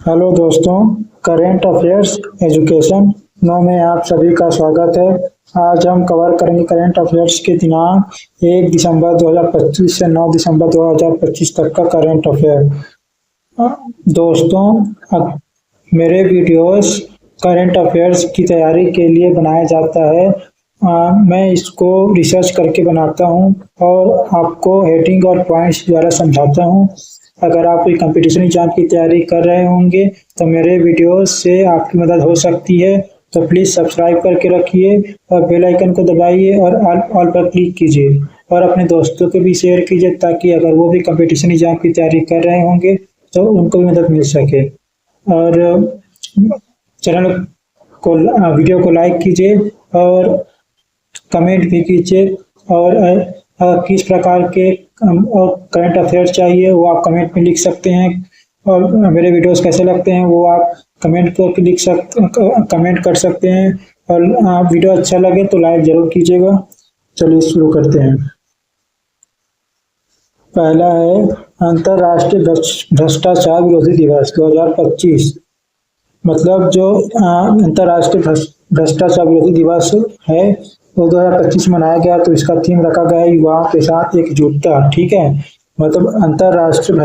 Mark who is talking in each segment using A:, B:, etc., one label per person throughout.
A: Hello दोस्तों, current affairs education no में आप सभी का स्वागत है। आज हम कवर करेंगे करेंट अफेयर्स के दिनांक 1 दिसंबर 2025 से 9 दिसंबर 2025 तक का करेंट अफेयर। दोस्तों, मेरे वीडियोस करंट अफेयर्स की तैयारी के लिए बनाया जाता है। मैं इसको रिसर्च करके बनाता हूँ और आपको हेडिंग और पॉइंट्स द्वारा समझाता हूँ। अगर आप कोई कंपटीशन एग्जाम की तैयारी कर रहे होंगे तो मेरे वीडियोस से आपकी मदद हो सकती है, तो प्लीज़ सब्सक्राइब करके रखिए और बेल आइकन को दबाइए और ऑल पर क्लिक कीजिए और अपने दोस्तों को भी शेयर कीजिए, ताकि अगर वो भी कंपटीशन एग्जाम की तैयारी कर रहे होंगे तो उनको भी मदद मिल सके। और चैनल को वीडियो को लाइक कीजिए और कमेंट भी कीजिए। और किस प्रकार के करंट अफेयर्स चाहिए वो आप कमेंट में लिख सकते हैं, और मेरे वीडियोस कैसे लगते हैं वो आप कमेंट कर सकते हैं। और वीडियो अच्छा लगे तो लाइक जरूर कीजिएगा। चलिए शुरू करते हैं। पहला है अंतर्राष्ट्रीय भ्रष्टाचार विरोधी दिवस 2025। मतलब जो अंतर्राष्ट्रीय भ्रष्टाचार विरोधी दिवस है वो 2025 मनाया गया, तो इसका थीम रखा गया है युवाओं के साथ एकजुटता। ठीक है, मतलब अंतर्राष्ट्रीय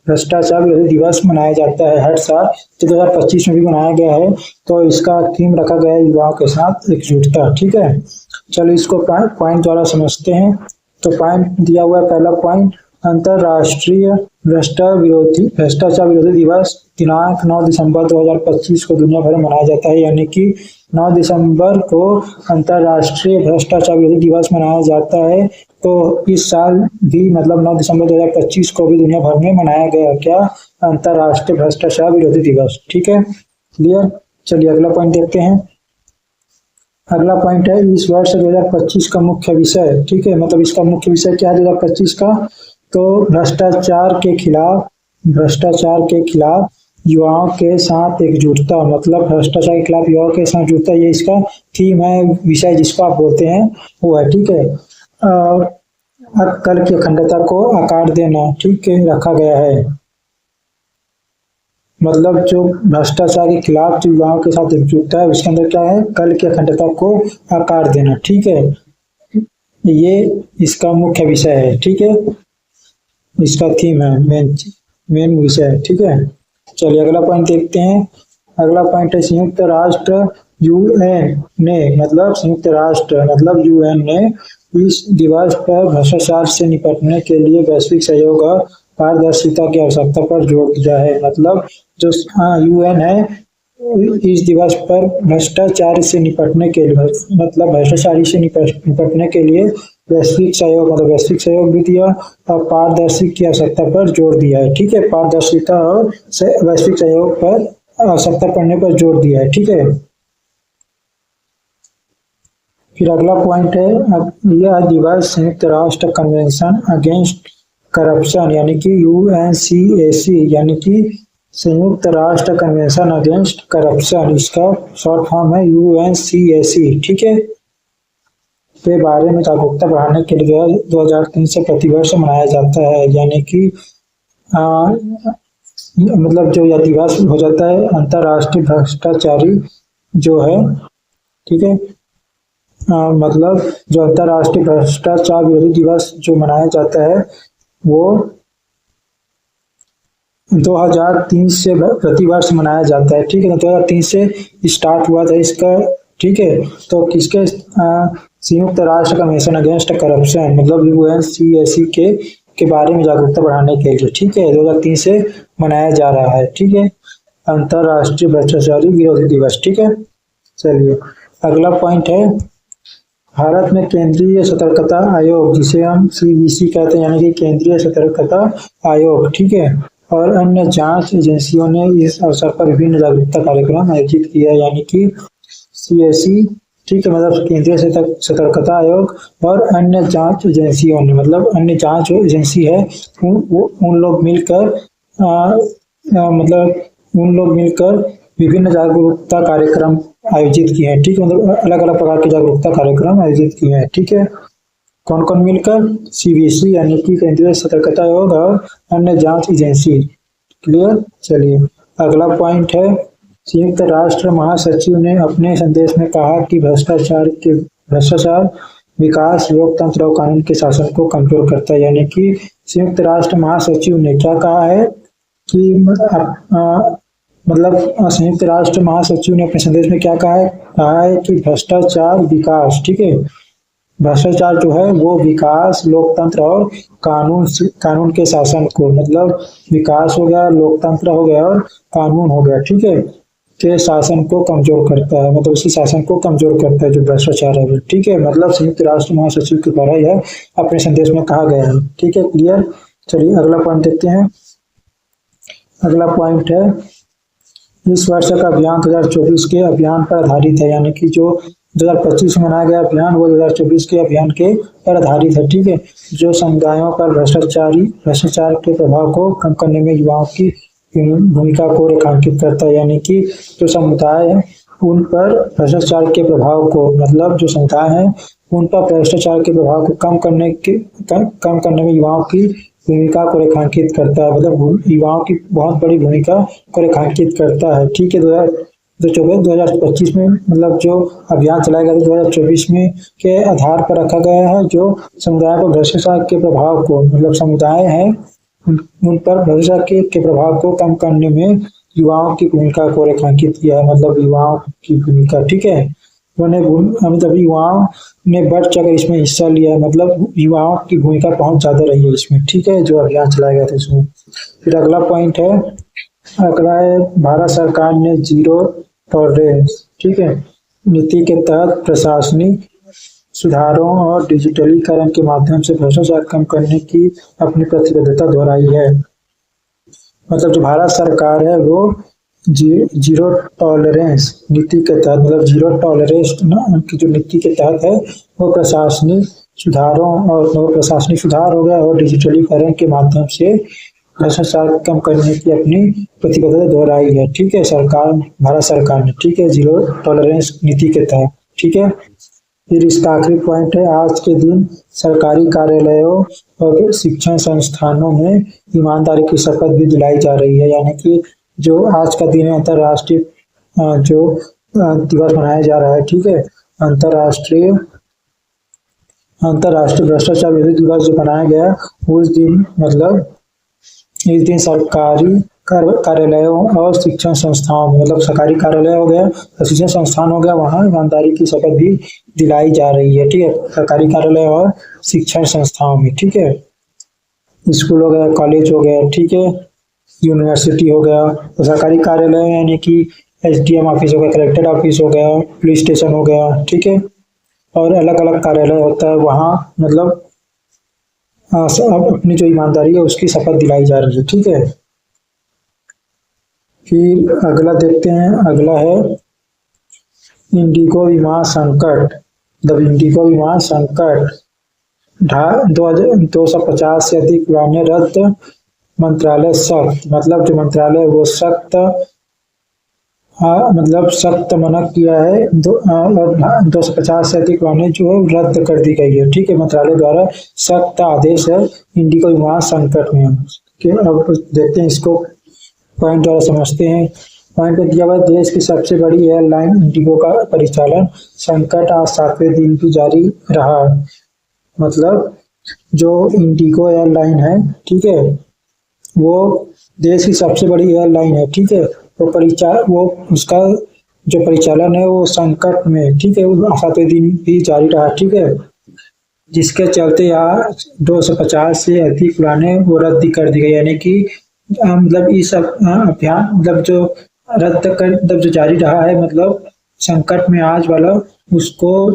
A: भ्रष्टाचार विरोधी दिवस मनाया जाता है हर साल, तो 2025 में भी मनाया गया है, तो इसका थीम रखा गया है युवाओं के साथ एकजुटता। ठीक है, चलो इसको पॉइंट द्वारा समझते हैं। तो पॉइंट दिया हुआ है, पहला पॉइंट, अंतर्राष्ट्रीय भ्रष्टाचार विरोधी दिवस दिनांक 9 दिसंबर 2025 को दुनिया भर में मनाया जाता है। यानी कि 9 दिसंबर को अंतर्राष्ट्रीय भ्रष्टाचार विरोधी दिवस मनाया जाता है। तो इस साल भी मतलब 9 दिसंबर 2025 को भी दुनिया भर में मनाया गया क्या, अंतर्राष्ट्रीय भ्रष्टाचार विरोधी दिवस। ठीक है, क्लियर। चलिए अगला पॉइंट देखते हैं। अगला पॉइंट है इस वर्ष 2025 का मुख्य विषय। ठीक है, मतलब इसका मुख्य विषय क्या है 2025 का, तो भ्रष्टाचार के खिलाफ युवाओं के साथ एकजुटता। मतलब भ्रष्टाचार के खिलाफ युवाओं के साथ एकजुटता, ये इसका थीम है, विषय जिसको आप बोलते हैं वो है। ठीक है, कल की अखंडता को आकार देना, ठीक है, रखा गया है। मतलब जो भ्रष्टाचार के खिलाफ जो युवाओं के साथ एकजुटता है उसके अंदर क्या है, कल की अखंडता को आकार देना। ठीक है, ये इसका मुख्य विषय है। ठीक है, इसका थीम है, मेन विषय है। ठीक है, चलिए अगला पॉइंट देखते हैं। अगला पॉइंट है संयुक्त राष्ट्र यूएन ने, मतलब संयुक्त राष्ट्र मतलब यूएन ने इस दिवस पर भ्रष्टाचार से निपटने के लिए वैश्विक सहयोग और पारदर्शिता की आवश्यकता पर जोर दिया है। मतलब जो यूएन है इस दिवस पर भ्रष्टाचार से निपटने के लिए, मतलब भ्रष्टाचारी से निपटने के लिए वैश्विक सहयोग भी दिया और पारदर्शी की आवश्यकता पर जोर दिया है। ठीक है, पारदर्शिता और वैश्विक सहयोग पर आवश्यकता पड़ने पर जोर दिया है। ठीक है, फिर अगला पॉइंट है, यह दिवस संयुक्त राष्ट्र कन्वेंशन अगेंस्ट करप्शन यानी कि UNCAC यानी कि संयुक्त राष्ट्र कन्वेंशन अगेंस्ट करप्शन, इसका शॉर्ट फॉर्म है UNCAC। ठीक है, के बारे में जागरूकता बढ़ाने के लिए 2003 से प्रतिवर्ष मनाया जाता है। यानी कि मतलब जो यह दिवस हो जाता है अंतर्राष्ट्रीय भ्रष्टाचारी जो है। ठीक है, मतलब जो अंतर्राष्ट्रीय भ्रष्टाचार विरोधी दिवस जो मनाया जाता है वो 2003 से प्रतिवर्ष मनाया जाता है। ठीक है, 2003 से स्टार्ट हुआ था इसका। ठीक है, तो किसके संयुक्त राष्ट्र कन्वेंशन अगेंस्ट करप्शन मतलब UNCAC के बारे में जागरूकता बढ़ाने के लिए। ठीक है, 2003 से मनाया जा रहा है। ठीक है, अंतर्राष्ट्रीय भ्रष्टाचारी विरोधी दिवस। ठीक है, चलिए अगला पॉइंट है, भारत में केंद्रीय सतर्कता आयोग जिसे हम CBC कहते हैं, यानी कि केंद्रीय सतर्कता आयोग। ठीक है, और अन्य जांच एजेंसियों ने इस अवसर पर विभिन्न जागरूकता कार्यक्रम आयोजित किया, यानी कि CAC। ठीक है, मतलब केंद्रीय सतर्कता आयोग और अन्य जांच एजेंसियों ने, मतलब अन्य जांच एजेंसी है उन लोग मिलकर विभिन्न जागरूकता कार्यक्रम आयोजित किए हैं। ठीक है, मतलब अलग अलग प्रकार के जागरूकता कार्यक्रम आयोजित किए हैं। ठीक है, कौन कौन मिलकर, CBC यानी कि केंद्रीय सतर्कता आयोग और अन्य जांच एजेंसी। क्लियर। चलिए अगला पॉइंट है, संयुक्त राष्ट्र महासचिव ने अपने संदेश में कहा कि भ्रष्टाचार विकास, लोकतंत्र और कानून के शासन को कमजोर करता है। यानी कि संयुक्त राष्ट्र महासचिव ने क्या कहा है कि संयुक्त राष्ट्र महासचिव ने अपने संदेश में क्या कहा है कि भ्रष्टाचार विकास, ठीक है, भ्रष्टाचार जो है वो विकास, लोकतंत्र और कानून के शासन को, मतलब विकास हो गया, लोकतंत्र हो गया और कानून हो गया, ठीक है, के शासन को कमजोर करता है, मतलब उसी शासन को कमजोर करता है जो भ्रष्टाचार है, ठीक है। मतलब संयुक्त राष्ट्र महासचिव के द्वारा यह अपने संदेश में कहा गया है, ठीक है, क्लियर। चलिए अगला पॉइंट देखते हैं। अगला पॉइंट है, इस वर्ष का अभियान 2024 के अभियान पर आधारित है। यानी कि जो 2025 में मनाया गया अभियान वो 2024 के अभियान के पर आधारित है, ठीक है। जो समुदायों पर भ्रष्टाचार के प्रभाव को कम करने में युवाओं की भूमिका को रेखांकित करता है। यानी कि जो समुदाय है उन पर भ्रष्टाचार के प्रभाव को, मतलब जो समुदाय है उन पर भ्रष्टाचार के प्रभाव को कम करने में युवाओं की भूमिका को रेखांकित करता है, मतलब युवाओं की बहुत बड़ी भूमिका को रेखांकित करता है, ठीक है। 2025 में मतलब जो अभियान चलाया गया था 2024 में के आधार पर रखा गया है, जो समुदाय पर भ्रष्टाचार के प्रभाव को, मतलब समुदाय है उन पर भ्रष्टाचार के प्रभाव को कम करने में युवाओं की भूमिका को रेखांकित किया है, मतलब युवाओं की भूमिका, ठीक है। मतलब युवाओं ने बढ़ चढ़कर इसमें हिस्सा लिया है, मतलब युवाओं की भूमिका बहुत ज्यादा रही है इसमें, ठीक है, जो अभियान चलाया गया था इसमें। फिर अगला पॉइंट है, अगला है, भारत सरकार ने जीरो टॉलरेंस, ठीक है, नीति के तहत प्रशासनिक सुधारों और डिजिटलीकरण के माध्यम से भ्रष्टाचार कम करने की अपनी प्रतिबद्धता दोहराई है। मतलब जो भारत सरकार है वो जीरो टॉलरेंस नीति के तहत, मतलब जीरो टॉलरेंस की जो नीति के तहत है वो प्रशासनिक सुधार हो गया और डिजिटलीकरण के माध्यम से भ्रष्टाचार कम करने की अपनी प्रतिबद्धता दोहराई है, ठीक है, भारत सरकार ने, ठीक है, जीरो टॉलरेंस नीति के तहत, ठीक है। फिर इसका आखिरी पॉइंट है, आज के दिन सरकारी कार्यालयों और शिक्षण संस्थानों में ईमानदारी की शपथ भी दिलाई जा रही है। यानी कि जो आज का दिन है अंतर्राष्ट्रीय जो दिवस मनाया जा रहा है, ठीक है, अंतर्राष्ट्रीय भ्रष्टाचार विरोधी दिवस जो मनाया गया उस दिन, मतलब इस दिन सरकारी कार्यालयों और शिक्षण संस्थाओं में, मतलब सरकारी कार्यालय हो गया, शिक्षण संस्थान हो गया, वहाँ ईमानदारी की शपथ भी दिलाई जा रही है, ठीक है, सरकारी कार्यालय और शिक्षण संस्थाओं में, ठीक है, स्कूल हो गया, कॉलेज हो गया, ठीक है, यूनिवर्सिटी हो गया। तो सरकारी कार्यालय यानी कि SDM ऑफिस हो गया, कलेक्टर ऑफिस हो गया, पुलिस स्टेशन हो गया, ठीक है, और अलग अलग कार्यालय होता है वहाँ, मतलब अब अपनी जो ईमानदारी है उसकी शपथ दिलाई जा रही है, ठीक है। फिर अगला देखते हैं, अगला है इंडिगो विमान संकट। इंडिगो विमान संकट 250 से अधिक उड़ानें रद्द, मंत्रालय सख्त, मतलब जो मंत्रालय वो सख्त मना किया है, और 250 से अधिक उड़ानें जो है रद्द कर दी गई है, ठीक है, मंत्रालय द्वारा सख्त आदेश है इंडिगो विमान संकट में। अब देखते हैं इसको पॉइंट द्वारा समझते हैं। पॉइंट में दिया हुआ, देश की सबसे बड़ी एयरलाइन इंडिगो का परिचालन संकट आज 7वें दिन भी जारी रहा। मतलब जो इंडिगो एयरलाइन है, ठीक है, वो देश की सबसे बड़ी एयरलाइन है, ठीक है, वो उसका जो परिचालन है वो संकट में, ठीक है, वो 7वें दिन भी जारी रहा, ठीक है, जिसके चलते यहाँ 250 से अधिक उड़ानें वो रद्द कर दी गई। यानी कि मतलब इस अभियान, मतलब जो मतलब जो जारी रहा है, मतलब संकट में आज वाला उसको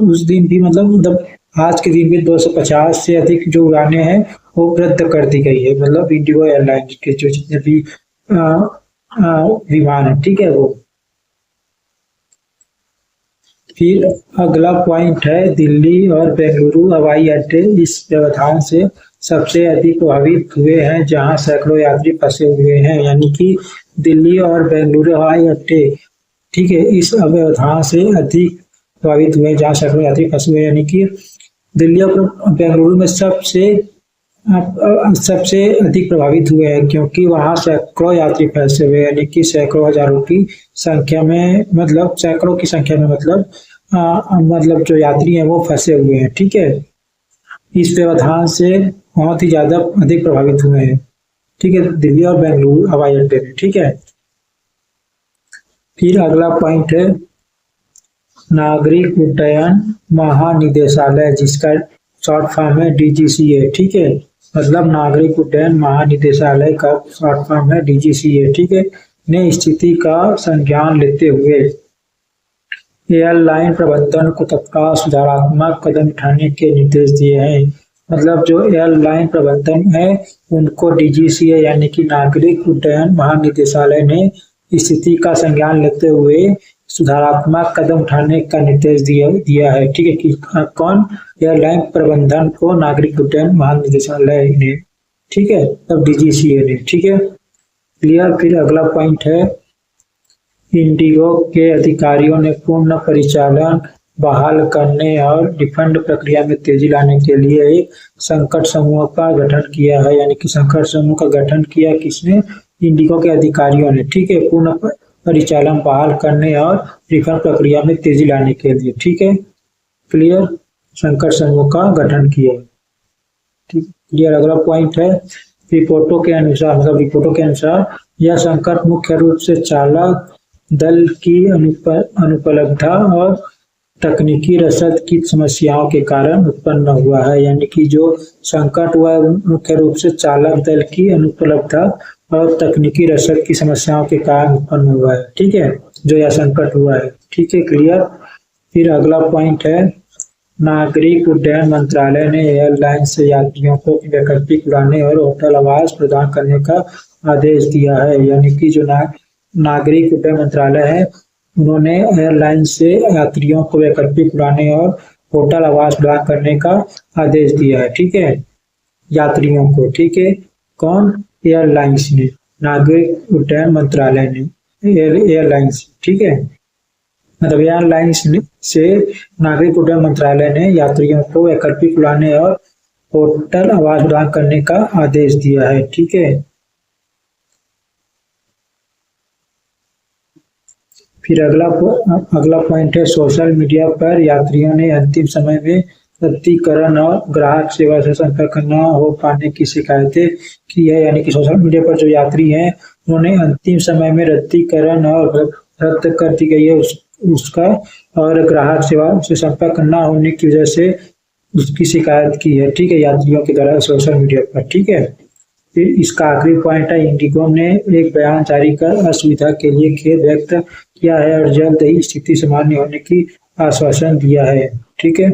A: उस दिन भी, मतलब आज के दिन भी 250 से अधिक जो उड़ानें हैं वो रद्द कर दी गई है, मतलब इंडिगो एयरलाइन के जो जितने भी विमान है, ठीक है, वो। फिर अगला पॉइंट है, दिल्ली और बेंगलुरु हवाई अड्डे इस व्यवधान से सबसे अधिक प्रभावित हुए हैं, जहां सैकड़ों यात्री फंसे हुए हैं। यानी कि दिल्ली और बेंगलुरु हवाई अड्डे, ठीक है, इस व्यवधान से अधिक प्रभावित हुए हैं, जहां सैकड़ों यात्री फंसे हुए हैं। यानी कि दिल्ली और बेंगलुरु में सबसे सबसे अधिक प्रभावित हुए हैं, क्योंकि वहां सैकड़ों यात्री फंसे हुए हैं, यानी कि सैकड़ों हजारों की संख्या में, मतलब सैकड़ों की संख्या में, मतलब जो यात्री हैं वो फंसे हुए हैं। ठीक है, इस व्यवधान से बहुत ही ज्यादा अधिक प्रभावित हुए हैं। ठीक है, दिल्ली और बेंगलुरु हवाई अड्डे में। ठीक है, फिर अगला पॉइंट है नागरिक उड्डयन महानिदेशालय, जिसका शॉर्ट फॉर्म है डीजीसीए। ठीक है, मतलब नागरिक उड्डयन महानिदेशालय का शॉर्ट फॉर्म है डीजीसीए। ठीक है, ने स्थिति का संज्ञान लेते हुए एयरलाइन प्रबंधन को तत्काल सुधारात्मक कदम उठाने के निर्देश दिए हैं। मतलब जो एयरलाइन प्रबंधन है उनको डीजीसीए यानी कि नागरिक उड्डयन महानिदेशालय ने स्थिति का संज्ञान लेते हुए सुधारात्मक कदम उठाने का निर्देश दिया है। ठीक है, कि कौन? एयरलाइन प्रबंधन को नागरिक उड्डयन महानिदेशालय ने। ठीक है, तब डीजीसीए ने। ठीक है, क्लियर। फिर अगला पॉइंट है इंडिगो के अधिकारियों ने पूर्ण परिचालन बहाल करने और रिफंड प्रक्रिया में तेजी लाने के लिए एक संकट समूह का गठन किया है। यानी कि संकट समूह का गठन किया किसने? इंडिगो के अधिकारियों ने। ठीक है, पूर्ण परिचालन बहाल करने और रिफंड प्रक्रिया में तेजी लाने के लिए। ठीक है, क्लियर। संकट समूह का गठन किया। ठीक, क्लियर। अगला पॉइंट है रिपोर्टों के अनुसार, मतलब रिपोर्टों के अनुसार यह संकट मुख्य रूप से चालक दल की अनुपलब्धता और तकनीकी रसद की समस्याओं के कारण उत्पन्न हुआ है। यानी कि जो संकट हुआ है मुख्य रूप से चालक दल की अनुपलब्धता और तकनीकी रसद की समस्याओं के कारण उत्पन्न हुआ है। ठीक है, जो यह संकट हुआ है। ठीक है, क्लियर। फिर अगला पॉइंट है नागरिक उड्डयन मंत्रालय ने एयरलाइन से यात्रियों को वैकल्पिक उड़ानें और होटल आवास प्रदान करने का आदेश दिया है। यानी कि जो नागरिक उड्डयन मंत्रालय है उन्होंने एयरलाइन से यात्रियों को वैकल्पिक उड़ानें और होटल आवास प्रदान करने का आदेश दिया है। ठीक है, यात्रियों को। ठीक है, कौन? एयरलाइंस ने, नागरिक उड्डयन मंत्रालय ने एयरलाइंस। ठीक है, मतलब एयरलाइंस से नागरिक उड्डयन मंत्रालय ने यात्रियों को वैकल्पिक उड़ानें और होटल आवास प्रदान करने का आदेश दिया है। ठीक है, फिर अगला पॉइंट है सोशल मीडिया पर यात्रियों ने अंतिम समय में रद्दीकरण और ग्राहक सेवा से संपर्क न हो पाने की शिकायतें की है। यानी कि सोशल मीडिया पर जो यात्री हैं उन्होंने अंतिम समय में रद्दीकरण और रद्द कर दी गई है उसका और ग्राहक सेवा से संपर्क न होने की वजह से उसकी शिकायत की है। ठीक है, यात्रियों के द्वारा सोशल मीडिया पर। ठीक है, फिर इसका आखिरी पॉइंट है इंडिगो ने एक बयान जारी कर असुविधा के लिए खेद व्यक्त किया है और जल्द ही स्थिति सामान्य होने की आश्वासन दिया है। ठीक है,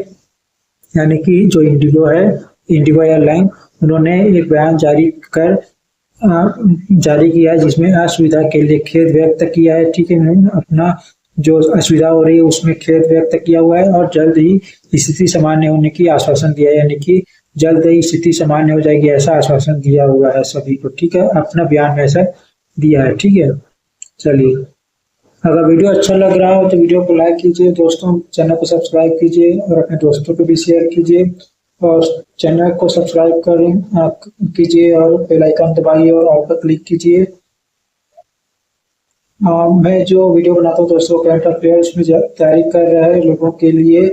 A: यानी कि जो इंडिगो है, इंडिगो एयरलाइन, उन्होंने एक बयान जारी किया है जिसमें असुविधा के लिए खेद व्यक्त किया है। ठीक है, अपना जो असुविधा हो रही है उसमें खेद व्यक्त किया हुआ है और जल्द ही स्थिति सामान्य होने की आश्वासन दिया है। यानी कि जल्द ही स्थिति सामान्य हो जाएगी ऐसा आश्वासन दिया हुआ है सभी को। ठीक है, अपना बयान में ऐसा दिया है। ठीक है, चलिए, अगर वीडियो अच्छा लग रहा हो तो वीडियो को लाइक कीजिए, दोस्तों चैनल को सब्सक्राइब कीजिए और अपने दोस्तों को भी शेयर कीजिए और चैनल को सब्सक्राइब कीजिए और बेल आइकन दबाइए और ऑल पर क्लिक कीजिए। मैं जो वीडियो बनाता हूँ दोस्तों करंट अफेयर्स में तैयारी कर रहे लोगों के लिए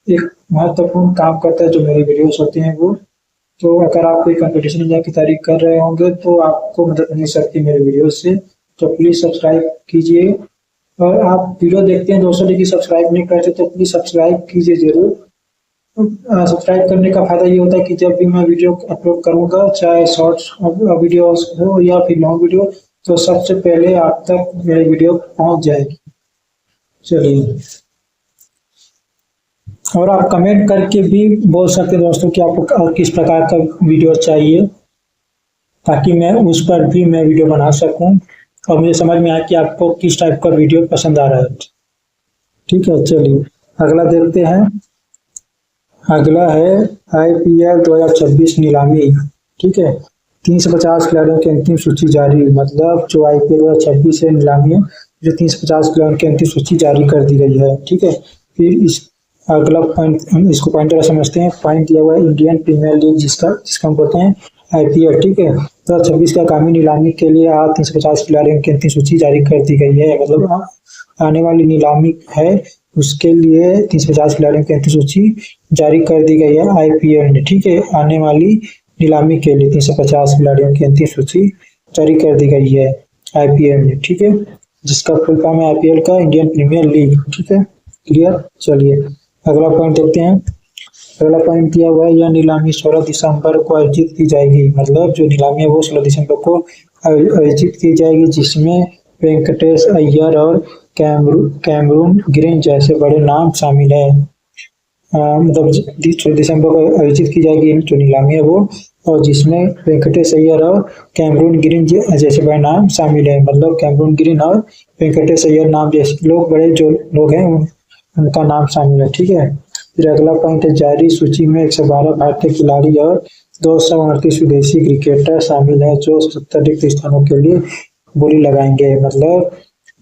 A: एक महत्वपूर्ण काम करता है जो मेरी वीडियोस होती हैं वो। तो अगर आप कोई कंपटीशन एग्जाम की तैयारी कर रहे होंगे तो आपको मदद मिल सकती है मेरे वीडियो से, तो प्लीज़ सब्सक्राइब कीजिए। और आप वीडियो देखते हैं दोस्तों लेकिन सब्सक्राइब नहीं करते तो प्लीज़ सब्सक्राइब कीजिए जरूर। सब्सक्राइब करने का फायदा ये होता है कि जब भी मैं वीडियो अपलोड करूंगा, चाहे शॉर्ट्स वीडियोस हो या फिर लॉन्ग वीडियो, तो सबसे पहले आप तक मेरी वीडियो पहुंच जाएगी। चलिए, और आप कमेंट करके भी बोल सकते हैं दोस्तों कि आपको और किस प्रकार का वीडियो चाहिए, ताकि मैं उस पर भी मैं वीडियो बना सकूं और मुझे समझ में आए कि आपको किस टाइप का वीडियो पसंद आ रहा है। ठीक है, चलिए अगला देखते हैं। अगला है IPL 2026 नीलामी। ठीक है, 350 खिलाड़ियों की अंतिम सूची जारी। मतलब जो IPL 2026 है नीलामी है, जो 350 खिलाड़ियों की अंतिम सूची जारी कर दी गई है। ठीक है, फिर इस अगला पॉइंट हम इसको पॉइंट जरा समझते हैं। पॉइंट दिया हुआ है इंडियन प्रीमियर लीग जिसका हम बोलते हैं आईपीएल। ठीक है, 2026 का कामी नीलामी के लिए आज 350 खिलाड़ियों की अंतिम सूची जारी कर दी गई है। मतलब आने वाली नीलामी है उसके लिए 350 खिलाड़ियों की अंतिम सूची जारी कर दी गई है आईपीएल ने। ठीक है, आने वाली नीलामी के लिए 350 खिलाड़ियों की अंतिम सूची जारी कर दी गई है आईपीएल ने। ठीक है, जिसका फुल फॉर्म है आईपीएल का इंडियन प्रीमियर लीग। ठीक है, क्लियर। चलिए अगला पॉइंट देखते हैं। अगला पॉइंट दिया हुआ है यह नीलामी 16 दिसंबर को आयोजित की जाएगी। मतलब जो नीलामी है वो 16 दिसंबर को आयोजित की जाएगी, जिसमें वेंकटेश अय्यर और कैमरून ग्रीन जैसे बड़े नाम शामिल है। मतलब 16 दिसंबर को आयोजित की जाएगी जो नीलामी है वो, और जिसमें वेंकटेश अय्यर और कैमरून ग्रीन जैसे बड़े नाम शामिल है। मतलब कैमरून ग्रीन और वेंकटेश अय्यर नाम जैसे लोग, बड़े जो लोग हैं उनका नाम शामिल है। ठीक है, फिर अगला पॉइंट है जारी सूची में 112 भारतीय खिलाड़ी और 238 विदेशी क्रिकेटर शामिल है जो 70 रिक्त स्थानों के लिए बोली लगाएंगे। मतलब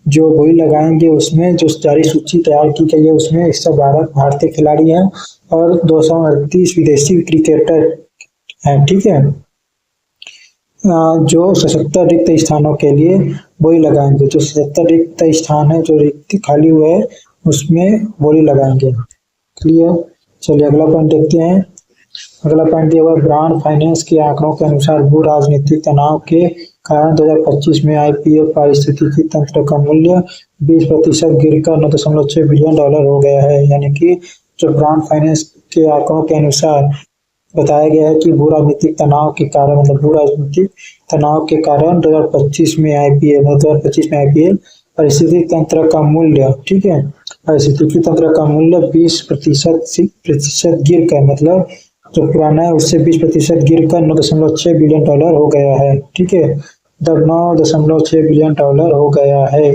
A: जो बोली लगाएंगे उसमें जो जारी सूची तैयार की गई है उसमें 112 भारतीय खिलाड़ी हैं और 238 विदेशी क्रिकेटर हैं। ठीक है, जो 77 रिक्त स्थानों के लिए बोली लगाएंगे। जो 77 रिक्त स्थान है, जो रिक्त खाली हुए है उसमें बोली लगाएंगे। क्लियर। चलिए अगला पॉइंट देखते हैं। अगला पॉइंट दिया हुआ ब्रांड फाइनेंस के आंकड़ों के अनुसार भू राजनीतिक तनाव के कारण 2025 में आईपीएल पारिस्थितिकी तंत्र का मूल्य 20% गिरकर 9.6 बिलियन डॉलर हो गया है। यानी कि जो ब्रांड फाइनेंस के आंकड़ों के अनुसार बताया गया है कि भू राजनीतिक तनाव के कारण, मतलब भू राजनीतिक तनाव के कारण 2025 में आईपीएल पारिस्थितिकी तंत्र का मूल्य, ठीक है, पारिस्थितिकी तंत्र का मूल्य 20% गिर कर, मतलब जो पुराना है उससे 20% गिर कर 9.6 बिलियन डॉलर हो गया है। ठीक है, तब 9.6 बिलियन डॉलर हो गया है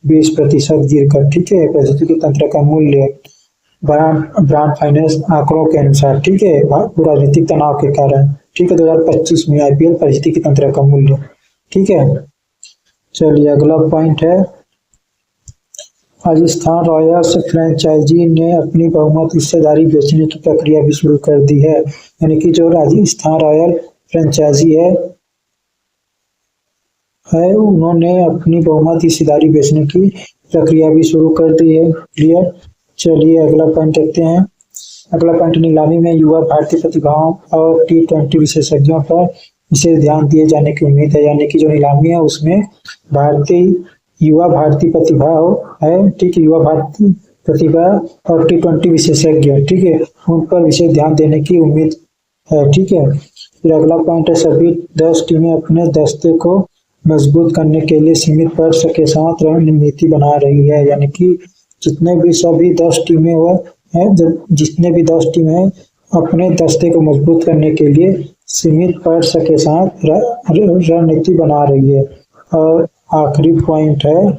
A: 20% गिर कर। ठीक है, पारिस्थितिकी तंत्र का मूल्य ब्रांड फाइनेंस आंकड़ों के अनुसार। ठीक है, राजनीतिक तनाव के कारण। ठीक है, 2025 में आईपीएल पारिस्थितिकी तंत्र का मूल्य। ठीक है, चलिए अगला पॉइंट है राजस्थान रॉयल्स फ्रेंचाइजी ने अपनी बहुमत हिस्सेदारी बेचने की प्रक्रिया भी शुरू कर दी है। यानी कि जो राजस्थान रॉयल फ्रेंचाइजी है उन्होंने अपनी बहुमत हिस्सेदारी बेचने की प्रक्रिया भी शुरू कर दी है। क्लियर। चलिए अगला पॉइंट देखते हैं। अगला पॉइंट नीलामी में युवा भारतीय प्रतिभाओं और T20 विशेषज्ञों पर विशेष ध्यान दिए जाने की उम्मीद है। यानी कि जो नीलामी है उसमें युवा भारतीय प्रतिभा है, ठीक है, युवा भारतीय प्रतिभा और T20 विशेषज्ञ, ठीक है, उन पर विशेष ध्यान देने की उम्मीद है। ठीक है, फिर अगला पॉइंट है सभी 10 टीमें अपने दस्ते को मजबूत करने के लिए सीमित पर्स के साथ रणनीति बना रही है। यानी कि जितने भी 10 टीमें हैं, जितने भी 10 टीमें हैं अपने दस्ते को मजबूत करने के लिए सीमित पर्स के साथ रणनीति बना रही है। और आखिरी पॉइंट है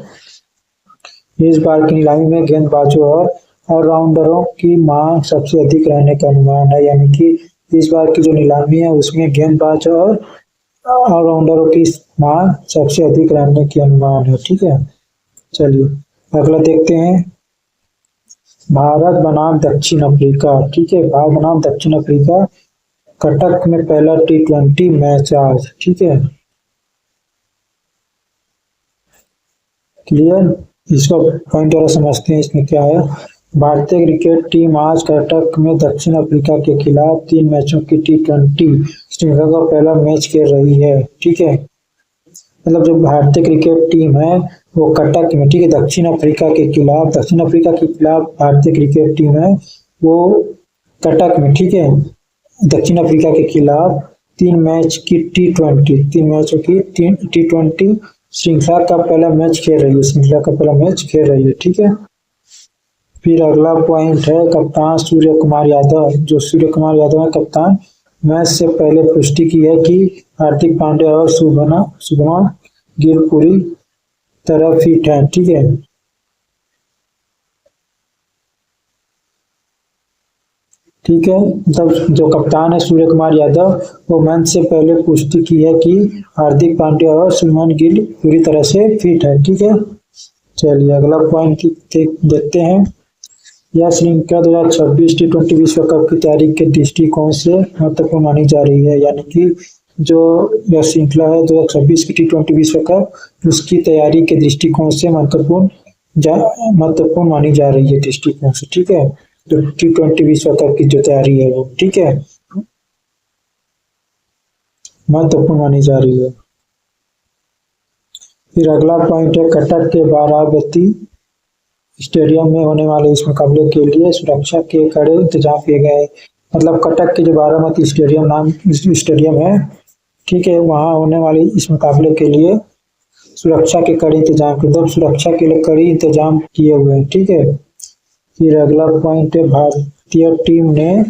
A: इस बार की नीलामी में गेंदबाजों और ऑलराउंडरों की मांग सबसे अधिक रहने का अनुमान है। यानी कि इस बार की जो नीलामी है उसमें गेंदबाज और ऑलराउंडरों की मांग सबसे अधिक रहने की अनुमान है। ठीक है, चलिए अगला देखते हैं भारत बनाम दक्षिण अफ्रीका। ठीक है, भारत बनाम दक्षिण अफ्रीका, कटक में पहला T20 मैच आज। ठीक है, क्लियर। इसका पॉइंट और समझते हैं इसमें क्या है। भारतीय क्रिकेट टीम आज कटक में दक्षिण अफ्रीका के खिलाफ 3 मैचों की T20 श्रृंखला का पहला मैच खेल रही है। ठीक है, मतलब जो भारतीय क्रिकेट टीम है वो कटक में, ठीक है, दक्षिण अफ्रीका के खिलाफ भारतीय क्रिकेट टीम है वो कटक में, ठीक है, दक्षिण अफ्रीका के खिलाफ 3 मैचों की T20 श्रृंखला का पहला मैच खेल रही है। ठीक है, फिर अगला पॉइंट है कप्तान सूर्य कुमार यादव। जो सूर्य कुमार यादव है कप्तान, मैच से पहले पुष्टि की है कि हार्दिक पांड्या और शुभमन गिल पूरी तरह फिट हैं। ठीक है, मतलब जो कप्तान है सूर्य कुमार यादव वो मैच से पहले पुष्टि की है कि हार्दिक पांड्या और शुभमन गिल पूरी तरह से फिट है। ठीक है, चलिए अगला पॉइंट देखते हैं। यह श्रृंखला 2026 T20 विश्व कप की तैयारी के दृष्टिकोण से महत्वपूर्ण मानी जा रही है। यानी कि जो यह श्रृंखला है 2026 की T20 विश्व कप उसकी तैयारी के दृष्टिकोण से महत्वपूर्ण मानी जा रही है दृष्टिकोण से। ठीक है, जो T20 विश्व कप की जो तैयारी है वो ठीक है महत्वपूर्ण मानी जा रही है। फिर अगला पॉइंट है कटक के बाराबती स्टेडियम में होने वाले इस मुकाबले के लिए सुरक्षा के कड़े इंतजाम किए गए। मतलब कटक के जो बारामती स्टेडियम नाम स्टेडियम है ठीक है, वहां होने वाले इस मुकाबले के लिए सुरक्षा के कड़े इंतजाम मतलब सुरक्षा के लिए कड़ी इंतजाम किए हुए हैं। ठीक है, फिर अगला पॉइंट है भारतीय टीम ने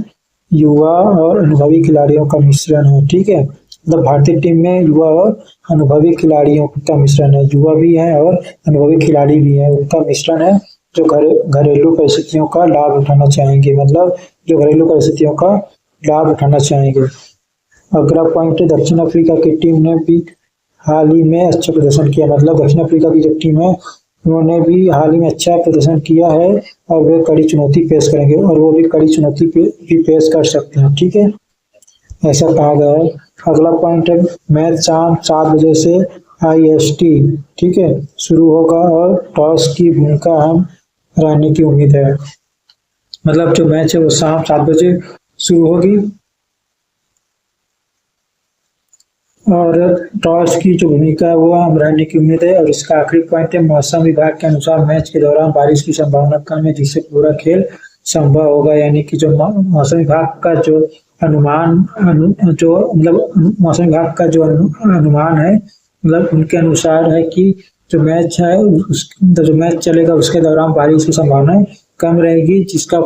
A: युवा और अनुभवी खिलाड़ियों का मिश्रण है। ठीक है, मतलब भारतीय टीम में युवा और अनुभवी खिलाड़ियों का मिश्रण है। युवा भी है और अनुभवी खिलाड़ी भी है, उनका मिश्रण है जो घरेलू परिस्थितियों का लाभ उठाना चाहेंगे। मतलब जो घरेलू परिस्थितियों का लाभ उठाना चाहेंगे। अगला पॉइंट है दक्षिण अफ्रीका की टीम ने भी हाल ही में अच्छा प्रदर्शन किया। मतलब दक्षिण अफ्रीका की जो टीम है उन्होंने भी हाल ही में अच्छा प्रदर्शन किया है और वे कड़ी चुनौती पेश करेंगे और वो भी कड़ी चुनौती भी पेश कर सकते हैं। ठीक है, ऐसा कहा गया है। अगला पॉइंट है मैच शाम 7 बजे से IST ठीक है शुरू होगा और टॉस की भूमिका अहम रहने की उम्मीद है। मतलब जो मैच है वो शाम 7 बजे शुरू होगी और टॉस की जो भूमिका है वो अहम रहने की उम्मीद है। और इसका आखिरी पॉइंट है मौसम विभाग के अनुसार मैच के दौरान बारिश की संभावना कम है जिससे पूरा खेल संभव होगा। यानी कि जो मौसम विभाग का जो अनुमान जो मतलब मौसम विभाग का जो अनुमान है मतलब उनके अनुसार है कि जो मैच है जो मैच चलेगा उसके दौरान बारिश की संभावना कम रहेगी जिसका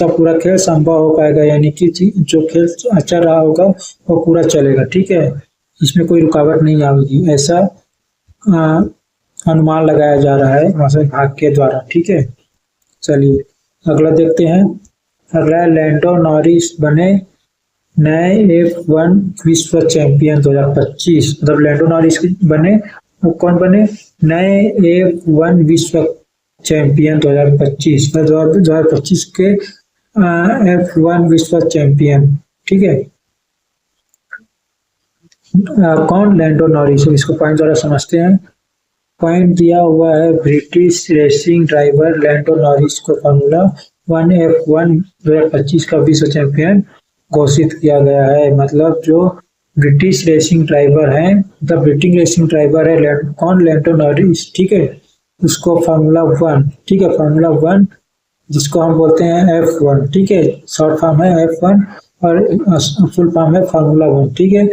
A: पूरा खेल संभव हो पाएगा। यानी कि जो खेल चल रहा होगा वो पूरा चलेगा। ठीक है, इसमें कोई रुकावट नहीं आएगी, ऐसा अनुमान लगाया जा रहा है मौसम विभाग के द्वारा। ठीक है, चलिए अगला देखते हैं। अगला लैंडो नॉरिस बने नए F1 विश्व चैंपियन 2025। मतलब लैंडो नॉरिस बने वो कौन बने नए F1 विश्व चैंपियन 2025 2025 के F1 विश्व चैंपियन। ठीक है, कौन लैंडो नॉरिस है इसको पॉइंट द्वारा समझते हैं। पॉइंट दिया हुआ है British racing driver Lando Norris को फॉर्मूला 1 F1 2025 का विश्व चैंपियन घोषित किया गया है। मतलब जो ब्रिटिश रेसिंग ड्राइवर है मतलब ब्रिटिश रेसिंग ड्राइवर है कौन लैंडो नॉरिस। ठीक है, उसको फार्मूला 1 ठीक है फार्मूला 1 जिसको हम बोलते हैं F1 ठीक है, शॉर्ट फॉर्म है F1 और फुल फॉर्म है फार्मूला 1। ठीक है,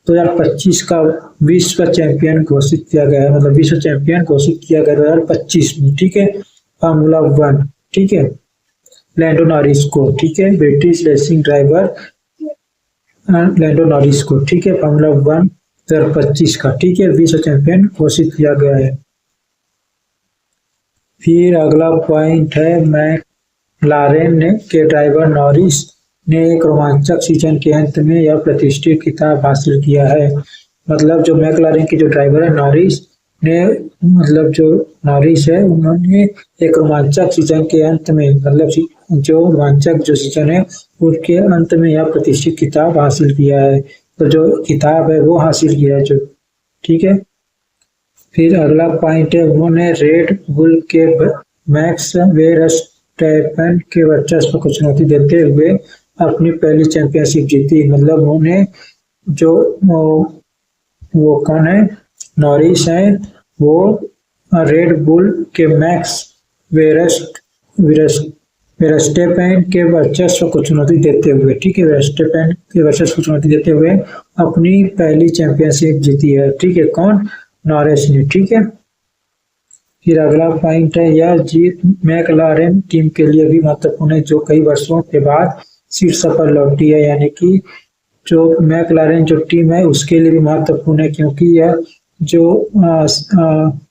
A: 2025 का विश्व चैंपियन घोषित किया गया है। मतलब विश्व चैंपियन घोषित किया गया 2025 में। ठीक है, फार्मूला 1 ठीक है लैंडो नॉरिस को। ठीक है, British racing driver Lando Norris को ठीक है फार्मूला 1 2025 का ठीक है विश्व चैंपियन घोषित किया गया है। फिर अगला पॉइंट है मैकलारेन के ड्राइवर नॉरिस ने एक रोमांचक सीजन के अंत में यह प्रतिष्ठित खिताब हासिल किया है। मतलब जो मैकलारेन के जो ड्राइवर है नॉरिस ने मतलब जो नॉरिस है उन्होंने एक रोमांचक सीजन के अंत में मतलब जो रोमांचक जो सीजन है उसके अंत में यह प्रतिष्ठित खिताब हासिल किया है। तो जो खिताब है वो हासिल किया है जो ठीक है। फिर अगला पॉइंट है उन्होंने रेड बुल के मैक्स वेरस्टैपेन के वर्चस्व को चुनौती देते हुए अपनी पहली चैंपियनशिप जीती। मतलब उन्होंने जो वो कौन है नॉरिस है वो रेड बुल के मैक्स वेरस्टैपेन के वर्चस्व को चुनौती देते हुए ठीक है वेरस्टैपेन के वर्चस्व को चुनौती देते हुए अपनी पहली चैंपियनशिप जीती है। ठीक है, कौन नॉरिस ने। ठीक है, फिर अगला पॉइंट है यह जीत मैकलारेन टीम के लिए भी महत्वपूर्ण है जो कई वर्षों के बाद शीर्ष पर लौटी है। यानी कि जो मैकलारेन जो टीम है उसके लिए भी महत्वपूर्ण है क्योंकि यह जो मतलब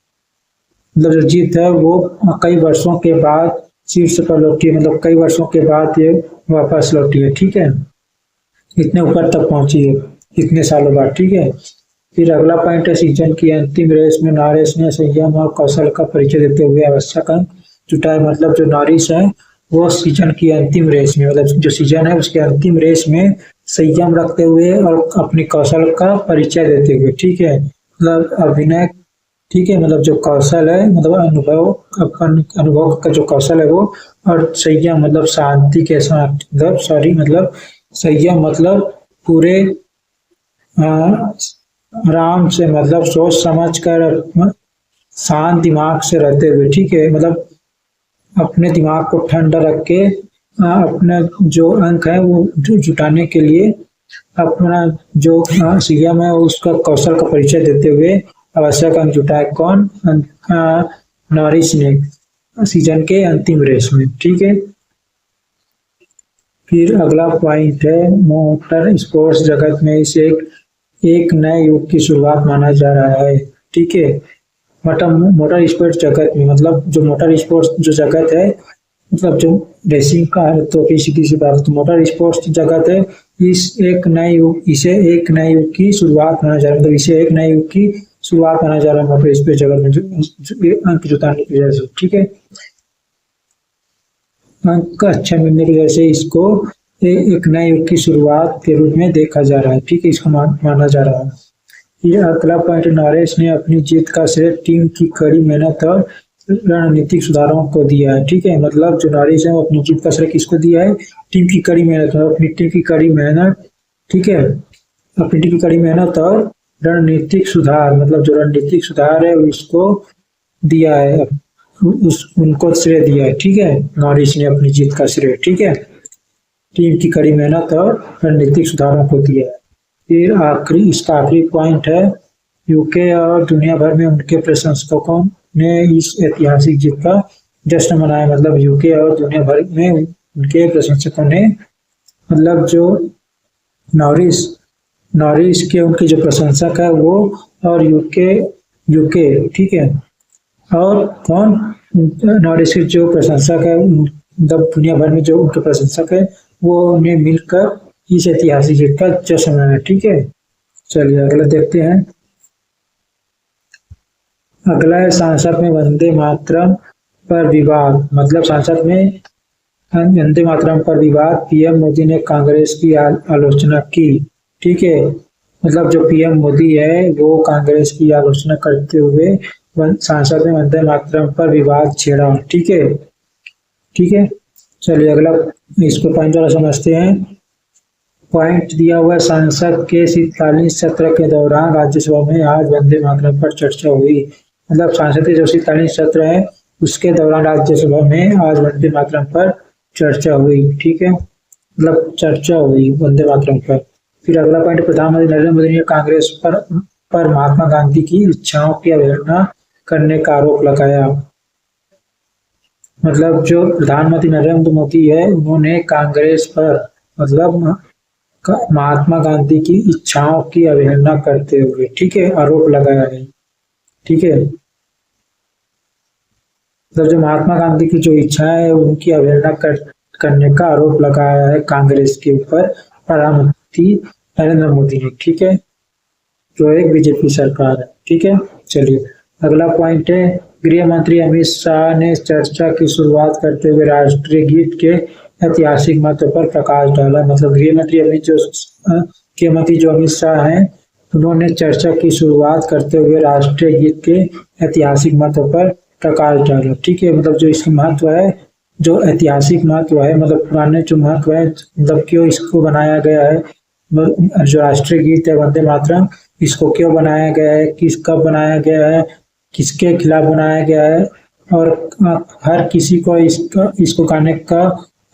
A: जो जीत है वो कई वर्षों के बाद शीर्ष पर लौटी है। मतलब कई वर्षों के बाद ये वापस लौटी है। ठीक है, इतने ऊपर तक पहुंची है इतने सालों बाद। ठीक है, फिर अगला पॉइंट है सीजन की अंतिम रेस में नॉरिस ने संयम और कौशल का परिचय देते हुए आवश्यक अंक जुटाए, मतलब जो नॉरिस है वो सीजन की अंतिम रेस में, मतलब जो सीजन है उसके अंतिम रेस में संयम रखते हुए और अपने कौशल का परिचय देते हुए, ठीक है, मतलब अभिनय, ठीक है, मतलब जो कौशल है, मतलब अनुभव, अपन अनुभव का जो कौशल है वो, और संयम मतलब शांति के साथ, मतलब सॉरी, मतलब संयम मतलब पूरे अ, आराम से, मतलब सोच समझ कर शांत दिमाग से रहते हुए, ठीक है, मतलब अपने दिमाग को ठंडा रख के अपना जो अंक है वो जुटाने के लिए अपना जो सीएम है उसका कौशल का परिचय देते हुए आवश्यक अंक जुटाए। कौन? नॉरिस ने सीजन के अंतिम रेस में, ठीक है। फिर अगला पॉइंट है, मोटर स्पोर्ट्स जगत में इसे एक नए युग की शुरुआत माना जा रहा है, ठीक है। मोटर मोटर स्पोर्ट्स जगत में, मतलब जो मोटर स्पोर्ट्स जो जगत है, मतलब जो रेसिंग का है, तो किसी सी बात, तो मोटर स्पोर्ट्स की जगत है, इसे एक नए युग की शुरुआत माना जा रहा है, मतलब इसे एक नए युग की शुरुआत माना जा रहा है मोटर स्पोर्ट्स जगत में, जो ये अंक जुटाने की वजह से, ठीक है। अंक अच्छा मिलने की वजह से इसको एक नए युग की शुरुआत के रूप में देखा जा रहा है, ठीक है, इसको माना जा रहा है। ये अगला पॉइंट, नॉरिस ने अपनी जीत का श्रेय टीम की कड़ी मेहनत और रणनीतिक सुधारों को दिया है, ठीक है, मतलब जो नॉरिस है वो अपनी जीत का श्रेय किसको दिया है? टीम की कड़ी मेहनत, अपनी टीम की कड़ी मेहनत, ठीक है, अपनी टीम की कड़ी मेहनत और रणनीतिक सुधार, मतलब जो रणनीतिक सुधार है उसको दिया है, उस उनको श्रेय दिया है, ठीक है, नॉरिस ने अपनी जीत का श्रेय, ठीक है, टीम की कड़ी मेहनत और रणनीतिक सुधारों को दिया है। फिर इसका आखिरी पॉइंट है, यूके और दुनिया भर में उनके प्रशंसकों ने इस ऐतिहासिक जीत का जश्न मनाया, मतलब यूके और दुनिया भर में उनके प्रशंसकों ने, मतलब जो नॉरिस नॉरिस के उनके जो प्रशंसक है वो, और यूके यूके ठीक है, और कौन? नॉरिस के जो प्रशंसक है, मतलब दुनिया भर में जो उनके प्रशंसक है वो उन्हें मिलकर इस ऐतिहासिक जीत का जश्न मनाया, ठीक है। चलिए अगला देखते हैं। अगला है संसद में वंदे मातरम पर विवाद, मतलब संसद में वंदे मातरम पर विवाद, पीएम मोदी ने कांग्रेस की आलोचना की, ठीक है, मतलब जो पीएम मोदी है वो कांग्रेस की आलोचना करते हुए संसद में वंदे मातरम पर विवाद छेड़ा, ठीक है, ठीक है। चलिए अगला इसको पॉइंट वाला समझते हैं। पॉइंट दिया हुआ, संसद के शीतकालीन सत्र के दौरान राज्यसभा में आज वंदे मातरम पर चर्चा हुई, मतलब संसद के जो शीतकालीन सत्र है उसके दौरान राज्यसभा में आज वंदे मातरम पर चर्चा हुई, ठीक है, मतलब चर्चा हुई वंदे मातरम पर। फिर अगला पॉइंट, प्रधानमंत्री नरेंद्र मोदी ने कांग्रेस पर महात्मा गांधी की इच्छाओं की अवहेलना करने का आरोप लगाया, मतलब जो प्रधानमंत्री नरेंद्र मोदी है उन्होंने कांग्रेस पर, मतलब महात्मा गांधी की इच्छाओं की अवहेलना करते हुए, ठीक है, आरोप लगाया है, ठीक है, मतलब जो महात्मा गांधी की जो इच्छा है उनकी अवहेलना करने का आरोप लगाया है कांग्रेस के ऊपर प्रधानमंत्री नरेंद्र मोदी ने, ठीक है, जो एक बीजेपी सरकार है, ठीक है। चलिए अगला पॉइंट है, गृह मंत्री अमित शाह ने चर्चा की शुरुआत करते हुए राष्ट्रीय गीत के ऐतिहासिक महत्व पर प्रकाश डाला, मतलब गृह मंत्री जो अमित शाह हैं उन्होंने चर्चा की शुरुआत करते हुए राष्ट्रीय गीत के ऐतिहासिक महत्व पर प्रकाश डाला, ठीक है, मतलब जो इसकी महत्व है, जो ऐतिहासिक महत्व है, मतलब पुराने जो महत्व है, मतलब क्यों इसको बनाया गया है, जो राष्ट्रीय गीत है वंदे मातरम, इसको क्यों बनाया गया है, किस कब बनाया गया है, किसके खिलाफ बनाया गया है, और हर किसी को इसको गाने का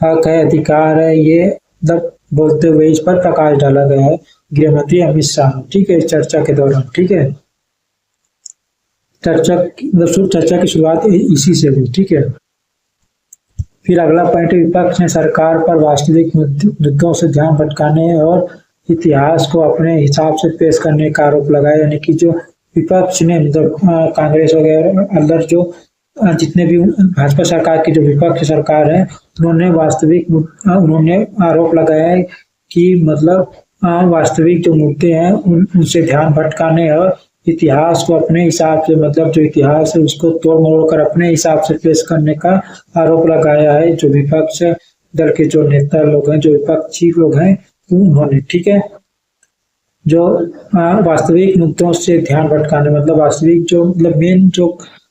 A: हक है, अधिकार है, ये मतलब बोलते हुए इस पर प्रकाश डाला गया है गृह मंत्री अमित शाह, ठीक है, चर्चा के दौरान, ठीक है, चर्चा की शुरुआत इसी से हुई, ठीक है। फिर अगला पॉइंट, विपक्ष ने सरकार पर वास्तविक मुद्दों से ध्यान भटकाने और इतिहास को अपने हिसाब से पेश करने का आरोप लगाया, यानी कि जो विपक्ष ने, मतलब कांग्रेस वगैरह अंदर जो जितने भी भाजपा सरकार की जो विपक्ष सरकार है उन्होंने आरोप लगाया है कि मतलब वास्तविक जो मुद्दे हैं उनसे ध्यान भटकाने और इतिहास को अपने हिसाब से, मतलब जो इतिहास है उसको तोड़ मरोड़ कर अपने हिसाब से पेश करने का आरोप लगाया है जो विपक्ष दल के जो नेता लोग हैं, जो विपक्षी लोग हैं उन्होंने। ठीक है, जो वास्तविक मुद्दों से ध्यान भटकाने, मतलब वास्तविक जो मतलब मेन जो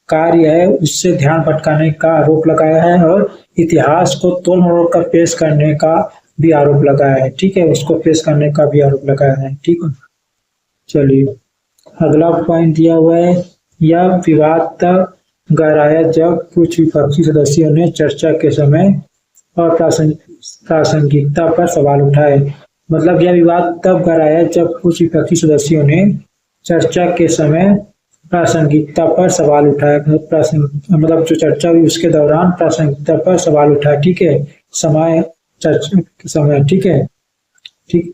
A: कार्य है उससे ध्यान भटकाने का आरोप लगाया है, और इतिहास को तोड़ मरोड़ कर पेश करने का भी आरोप लगाया है। ठीक है, उसको पेश करने का भी आरोप लगाया है। ठीक है, चलिए अगला पॉइंट दिया हुआ है, यह विवाद तब गहराया जब कुछ विपक्षी सदस्यों ने चर्चा के समय और प्रासंगिकता पर सवाल उठाए। मतलब यह विवाद तब गहराया जब कुछ विपक्षी सदस्यों ने चर्चा के समय प्रासंगिकता पर सवाल उठाया। मतलब जो चर्चा हुई उसके दौरान प्रासंगिकता पर सवाल उठाया। ठीक है, समय चर्चा के समय। ठीक है, ठीक।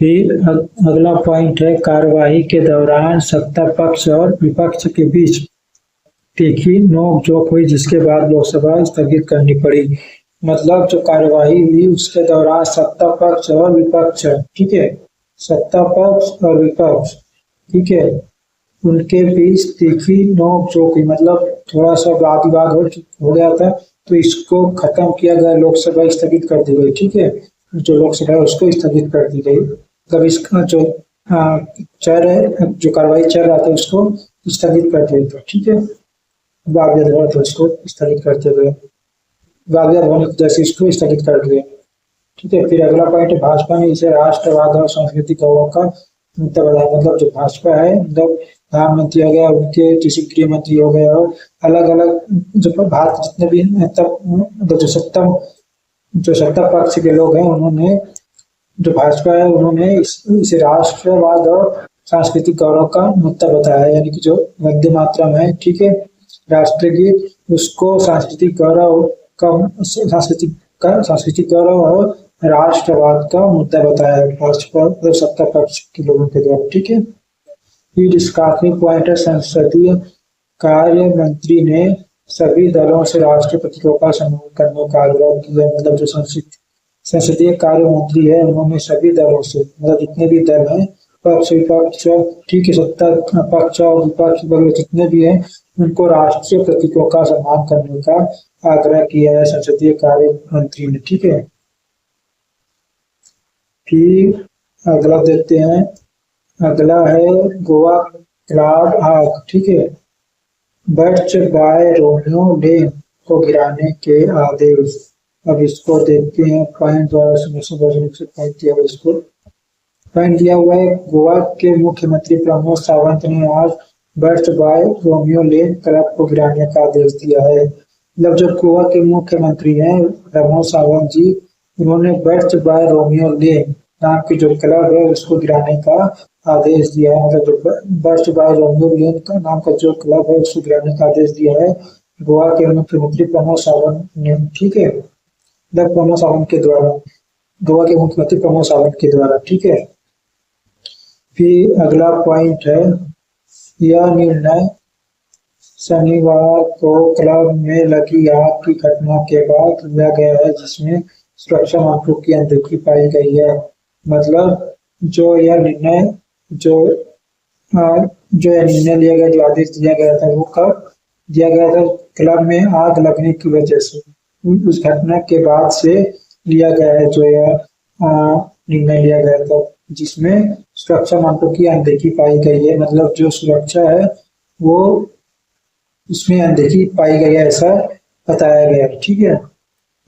A: फिर अगला पॉइंट है, कार्यवाही के दौरान सत्ता पक्ष और विपक्ष के बीच तीखी नोक-झोंक हुई जिसके बाद लोकसभा स्थगित करनी पड़ी। मतलब जो कार्यवाही हुई उसके दौरान सत्ता पक्ष और विपक्ष, ठीक है, सत्ता पक्ष और विपक्ष, ठीक है, उनके बीच तीखी नोक-झोंक हुई। मतलब थोड़ा सा वाद विवाद हो गया था, तो इसको खत्म किया गया, लोकसभा स्थगित कर दी गई। ठीक है, जो लोकसभा है उसको स्थगित कर दी गई। मतलब इसका जो जो कार्रवाई चल रहा था उसको स्थगित कर दिया था। ठीक है, वाद विवाद हुआ था उसको स्थगित करते हुए, वाद विवाद होने की वजह से इसको स्थगित कर दिया। ठीक है, फिर अगला पॉइंट है, भाजपा ने इसे राष्ट्रवाद और सांस्कृतिक गौरव का मुद्दा बताया। मतलब जो भाजपा है, मतलब प्रधानमंत्री हो गया, उनके किसी गृह मंत्री हो गए, और अलग अलग जो भारत जितने भी मतलब जो सत्ता पक्ष के लोग हैं, उन्होंने, जो भाजपा है, उन्होंने इसे राष्ट्रवाद और सांस्कृतिक गौरव का मुद्दा बताया है, यानी कि जो मध्य मात्रा में है। ठीक है, राष्ट्रगीत, उसको सांस्कृतिक गौरव का सांस्कृतिक गौरव और राष्ट्रवाद का मुद्दा बताया है भाजपा और सत्ता पक्ष के लोगों के द्वारा। ठीक है, फिर इसका आखिरी पॉइंट है, संसदीय कार्य मंत्री ने सभी दलों से राष्ट्रपति का सम्मान करने का आग्रह किया। मतलब जो संसदीय कार्य मंत्री है, उन्होंने सभी दलों से, मतलब जितने भी दल हैं, पक्ष विपक्ष, ठीक है, सत्ता पक्ष और विपक्ष वगैरह जितने भी हैं, उनको राष्ट्रीय प्रतीकों का सम्मान करने का आग्रह किया है संसदीय कार्य मंत्री ने। ठीक है, फिर अगला देखते हैं, अगला है गोवा क्लब आग। ठीक है, बर्च बाय रोमियो लेन को गिराने के आदेश। अब इसको देखते हैं, पॉइंट द्वारा पॉइंट दिया हुआ, इसको पॉइंट दिया हुआ है, गोवा के मुख्यमंत्री प्रमोद सावंत ने आज Birch by Romeo Lane club को गिराने का आदेश दिया है। मतलब जो गोवा के मुख्यमंत्री हैं प्रमोद सावंत जी, उन्होंने बर्च बाय रोमियो लेन नाम की जो क्लब है उसको गिराने का आदेश दिया है। मतलब जो बर्च बाय रोमियो लेन का नाम का जो क्लब है उसको गिराने का आदेश दिया है गोवा के मुख्यमंत्री प्रमोद सावंत ने। ठीक है, मतलब प्रमोद सावंत के द्वारा, गोवा के मुख्यमंत्री प्रमोद सावंत के द्वारा। ठीक है, फिर अगला पॉइंट है, यह निर्णय शनिवार को क्लब में लगी आग की घटना के बाद लिया गया है जिसमें सुरक्षा मानकों की अनदेखी पाई गई है। मतलब जो यह निर्णय लिया गया, जो आदेश दिया गया था, वो कब दिया गया था? क्लब में आग लगने की वजह से, उस घटना के बाद से लिया गया है जो यह निर्णय लिया गया था, जिसमें सुरक्षा मानकों की अनदेखी पाई गई है। मतलब जो सुरक्षा है वो उसमें अनदेखी पाई गई है, ऐसा बताया गया। ठीक है,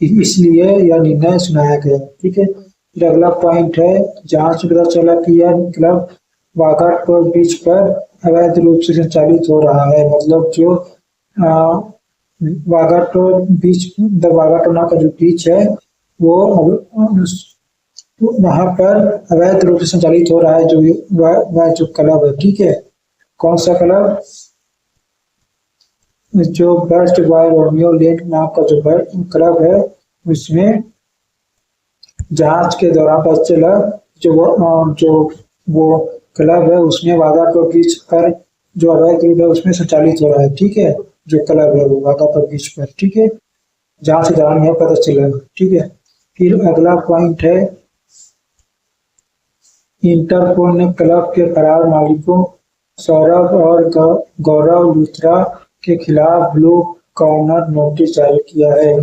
A: इसलिए यह निर्णय सुनाया गया। ठीक है, फिर अगला पॉइंट है, जांच में पता चला कि यह क्लब वाघाटोर बीच पर अवैध रूप से संचालित हो रहा है। मतलब जो वाघाटोर बीच, वाघाटोर नाम का जो बीच है वो वहां पर अवैध रूप से संचालित हो रहा है, वह जो क्लब है। ठीक है, कौन सा क्लब? जो बर्च बाय रोमियो लेन नाम का जो क्लब है, उसमें जांच के दौरान पता चला जो वो क्लब है उसमें वाघाटोर बीच पर जो अवैध रूप है उसमें संचालित हो रहा है। ठीक है, जो क्लब है वो वाघाटोर बीच पर। ठीक है, जांच के दौरान यह पता चला। ठीक है, फिर अगला पॉइंट है, इंटरपोल ने क्लब के फरार मालिकों सौरभ और गौरव लूथरा के खिलाफ ब्लू कॉर्नर नोटिस जारी किया है।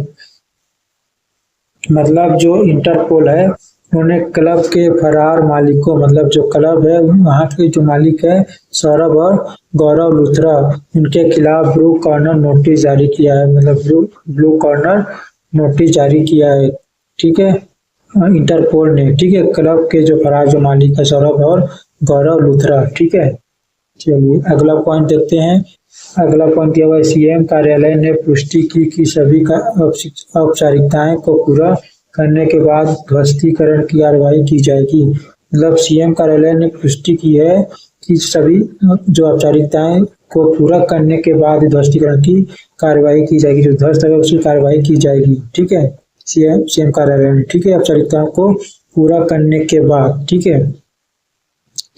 A: मतलब जो इंटरपोल है उन्होंने क्लब के फरार मालिकों, मतलब जो क्लब है वहाँ के जो मालिक है सौरभ और गौरव लूथरा, उनके खिलाफ ब्लू कॉर्नर नोटिस जारी किया है। मतलब ब्लू कॉर्नर नोटिस जारी किया है, ठीक है, इंटरपोल ने, ठीक है, क्लब के जो फरार जो मालिक है सौरभ और गौरव लूथरा, ठीक है। चलिए अगला पॉइंट देखते हैं। अगला पॉइंट दिया हुआ है, सीएम कार्यालय ने पुष्टि की कि सभी का औपचारिकताएं को पूरा करने के बाद ध्वस्तीकरण की कार्रवाई की जाएगी। मतलब सीएम कार्यालय ने पुष्टि की है कि सभी जो औपचारिकताएं को पूरा करने के बाद ध्वस्तीकरण की कार्रवाई की जाएगी, जो ध्वस्त है उसकी कार्रवाई की जाएगी, ठीक है, सीएम कार्यालय में, ठीक है, औपचारिकताओं को पूरा करने के बाद, ठीक है,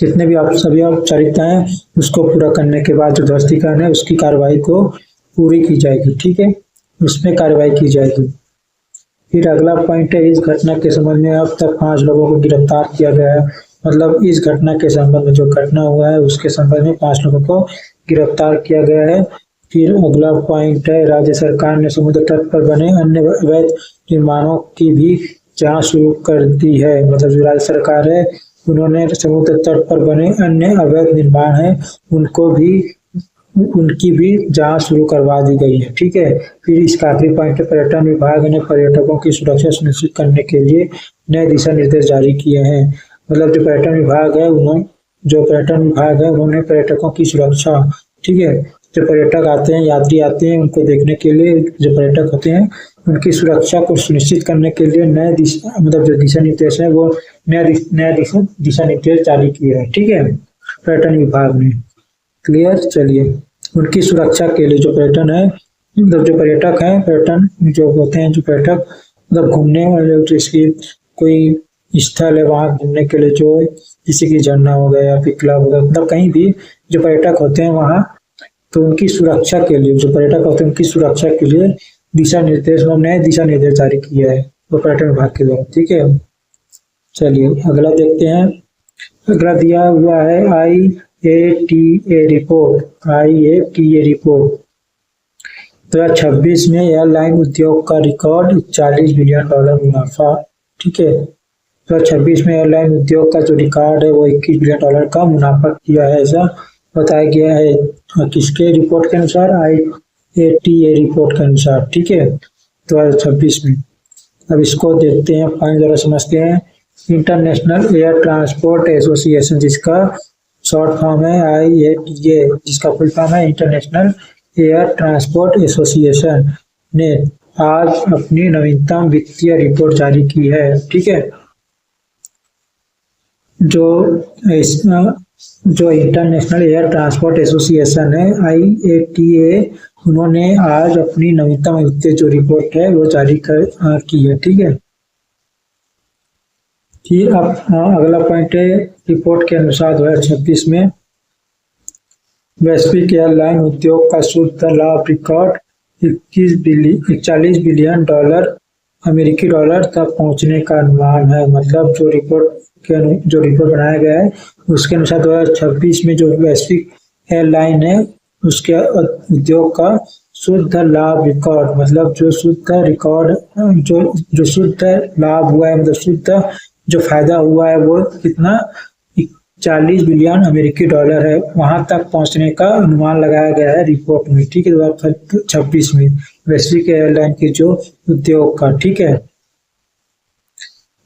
A: जितने भी आप सभी औपचारिकताएं उसको पूरा करने के बाद जो ध्वस्तीकरण है उसकी कार्रवाई को पूरी की जाएगी, ठीक है, उसमें कार्रवाई की जाएगी। फिर अगला पॉइंट है, इस घटना के संबंध में अब तक 5 लोगों को गिरफ्तार किया गया है। मतलब इस घटना के संबंध में जो घटना हुआ है उसके संबंध में 5 लोगों को गिरफ्तार किया गया है। फिर अगला पॉइंट है, राज्य सरकार ने समुद्र तट पर बने अन्य अवैध निर्माणों की भी जांच शुरू कर दी है। मतलब जो राज्य सरकार है उन्होंने समुद्र तट पर बने अन्य अवैध निर्माण है उनकी भी जांच शुरू करवा दी गई है, ठीक है। फिर इसका आखिरी पॉइंट है, पर्यटन विभाग ने पर्यटकों की सुरक्षा सुनिश्चित करने के लिए नए दिशा निर्देश जारी किए हैं। मतलब जो पर्यटन विभाग है उन्होंने पर्यटकों की सुरक्षा, ठीक है, जो पर्यटक आते हैं, यात्री आते हैं, उनको देखने के लिए जो पर्यटक होते हैं उनकी सुरक्षा को सुनिश्चित करने के लिए नए जो दिशा निर्देश है वो नया दिशा निर्देश जारी किए हैं, ठीक है, पर्यटन विभाग ने। क्लियर। चलिए उनकी सुरक्षा के लिए जो पर्यटन है, मतलब जो पर्यटक है, पर्यटन जो होते हैं, जो पर्यटक मतलब घूमने वाले, जिसकी कोई स्थल है वहां घूमने के लिए, जो किसी की झरना हो गया या फिर क्लब हो गया, मतलब कहीं भी जो पर्यटक होते हैं वहां, तो उनकी सुरक्षा के लिए, जो पर्यटक होते हैं उनकी सुरक्षा के लिए दिशा निर्देश और नए दिशा निर्देश जारी किया है वो पर्यटन विभाग के द्वारा, ठीक है। चलिए अगला देखते हैं। अगला दिया हुआ है IATA रिपोर्ट। 2026 में एयरलाइन उद्योग का रिकॉर्ड $41 बिलियन मुनाफा, ठीक है। 2026 में एयरलाइन उद्योग का जो रिकॉर्ड है वो $21 बिलियन का मुनाफा किया है, ऐसा बताया गया है। किसके रिपोर्ट के अनुसार? IATA रिपोर्ट के अनुसार, ठीक है, 2026 में। अब इसको देखते हैं, पॉइंट जरा समझते हैं। इंटरनेशनल एयर ट्रांसपोर्ट एसोसिएशन, जिसका शॉर्ट फॉर्म है IATA, जिसका फुल फॉर्म है इंटरनेशनल एयर ट्रांसपोर्ट एसोसिएशन, ने आज अपनी नवीनतम वित्तीय रिपोर्ट जारी की है, ठीक है। जो इंटरनेशनल एयर ट्रांसपोर्ट एसोसिएशन है IATA, उन्होंने आज अपनी नवीनतम वित्तीय जो रिपोर्ट है वो जारी की है, ठीक है। फिर अब अगला पॉइंट है, रिपोर्ट के अनुसार 2026 में वैश्विक एयरलाइन उद्योग का शुद्ध लाभ रिकॉर्ड $41 बिलियन अमेरिकी डॉलर तक पहुंचने का अनुमान है। मतलब जो रिपोर्ट बनाया गया है उसके अनुसार 2026 में जो वैश्विक एयरलाइन है उसके उद्योग का शुद्ध लाभ रिकॉर्ड, मतलब जो शुद्ध रिकॉर्ड जो शुद्ध लाभ हुआ है, मतलब शुद्ध जो फायदा हुआ है वो कितना, $40 बिलियन अमेरिकी डॉलर है, वहां तक पहुंचने का अनुमान लगाया गया है रिपोर्ट में, ठीक है, 2026 में वैश्विक एयरलाइन के जो उद्योग का, ठीक है।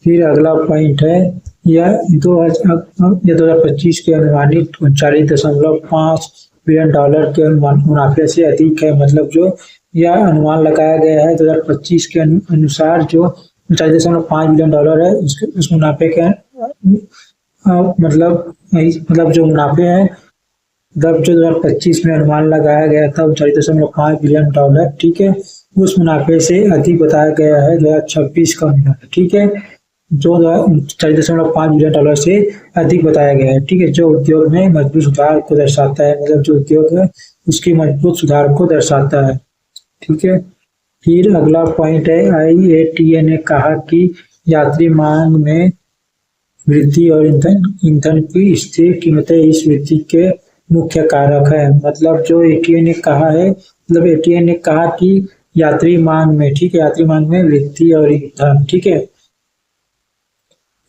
A: फिर अगला पॉइंट है, यह 2025 के अनुमानित $39.5 बिलियन के मुनाफे से अधिक है। मतलब जो यह अनुमान लगाया गया है 2025 के अनुसार जो $39.5 बिलियन है, उस मुनाफे के मतलब जो मुनाफे हैं, जब जो 2025 में अनुमान लगाया गया था 39.5 बिलियन डॉलर, ठीक है, उस मुनाफे से अधिक बताया गया है 2026 का मुनाफा, ठीक है, जो 40.5 बिलियन डॉलर से अधिक बताया गया है, ठीक है, जो उद्योग में मजबूत सुधार को दर्शाता है। मतलब जो उद्योग है उसकी मजबूत सुधार को दर्शाता है, ठीक है। फिर अगला पॉइंट है, IATA ने कहा कि यात्री मांग में वृद्धि और ईंधन ईंधन की स्थिर कीमतें इस वृद्धि के मुख्य कारक है। मतलब जो एटीए ने कहा है, मतलब एटीए ने कहा कि यात्री मांग में, ठीक है, यात्री मांग में वृद्धि और ईंधन, ठीक है,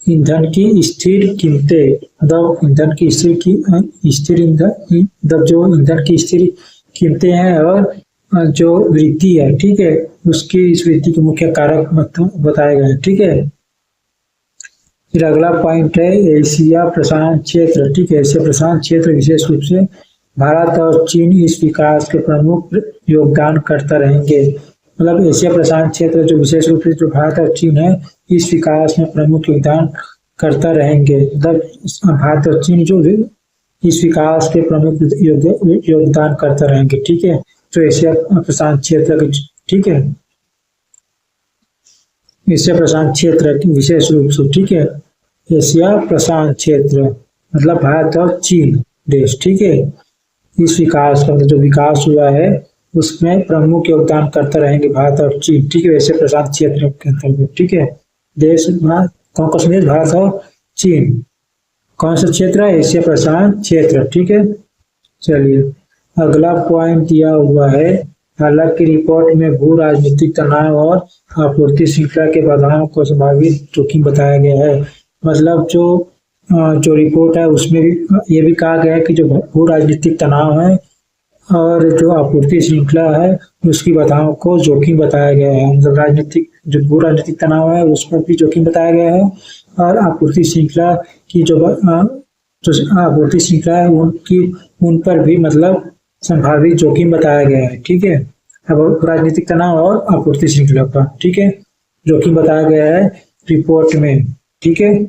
A: ईंधन की स्थिर कीमतें, मतलब ईंधन की स्थिर ईंधन, मतलब जो ईंधन की स्थिर कीमतें हैं और जो वृद्धि है, ठीक है, उसकी इस वृद्धि के मुख्य कारक मतलब बताए गए हैं, ठीक है। फिर अगला पॉइंट है एशिया प्रशांत क्षेत्र, ठीक है, एशिया प्रशांत क्षेत्र विशेष रूप से भारत और चीन इस विकास के प्रमुख योगदान करता रहेंगे। मतलब एशिया प्रशांत क्षेत्र जो विशेष रूप से जो भारत और चीन है इस विकास में प्रमुख योगदान करता रहेंगे। मतलब भारत और चीन जो इस विकास के प्रमुख योगदान करता रहेंगे, ठीक है, तो एशिया प्रशांत क्षेत्र, ठीक है, एशिया प्रशांत क्षेत्र विशेष रूप से, ठीक है, एशिया प्रशांत क्षेत्र मतलब भारत और चीन देश, ठीक है, इस विकास का जो विकास हुआ है उसमें प्रमुख योगदान करते रहेंगे भारत और चीन, ठीक है, एशिया प्रशांत क्षेत्र के अंतर्गत, ठीक है, देश कौन कौन से देश, भारत और चीन, कौन सा क्षेत्र है, एशिया प्रशांत क्षेत्र, ठीक है। चलिए अगला पॉइंट दिया हुआ है, हालांकि रिपोर्ट में भू राजनीतिक तनाव और आपूर्ति श्रृंखला के बाधाओं को संभावित जोखिम बताया गया है। मतलब जो रिपोर्ट है उसमें भी ये भी कहा गया है कि जो भू राजनीतिक तनाव है और जो आपूर्ति श्रृंखला है उसकी बाधाओं को जोखिम बताया गया है। मतलब राजनीतिक जो भू राजनीतिक तनाव है उसमें भी जोखिम बताया गया है और आपूर्ति श्रृंखला की जो आपूर्ति श्रृंखला है उन पर भी मतलब संभावित जोखिम बताया गया है, ठीक है। अब राजनीतिक तनाव और आपूर्ति श्रृंखला पर, ठीक है, जोखिम बताया गया है रिपोर्ट में, ठीक है।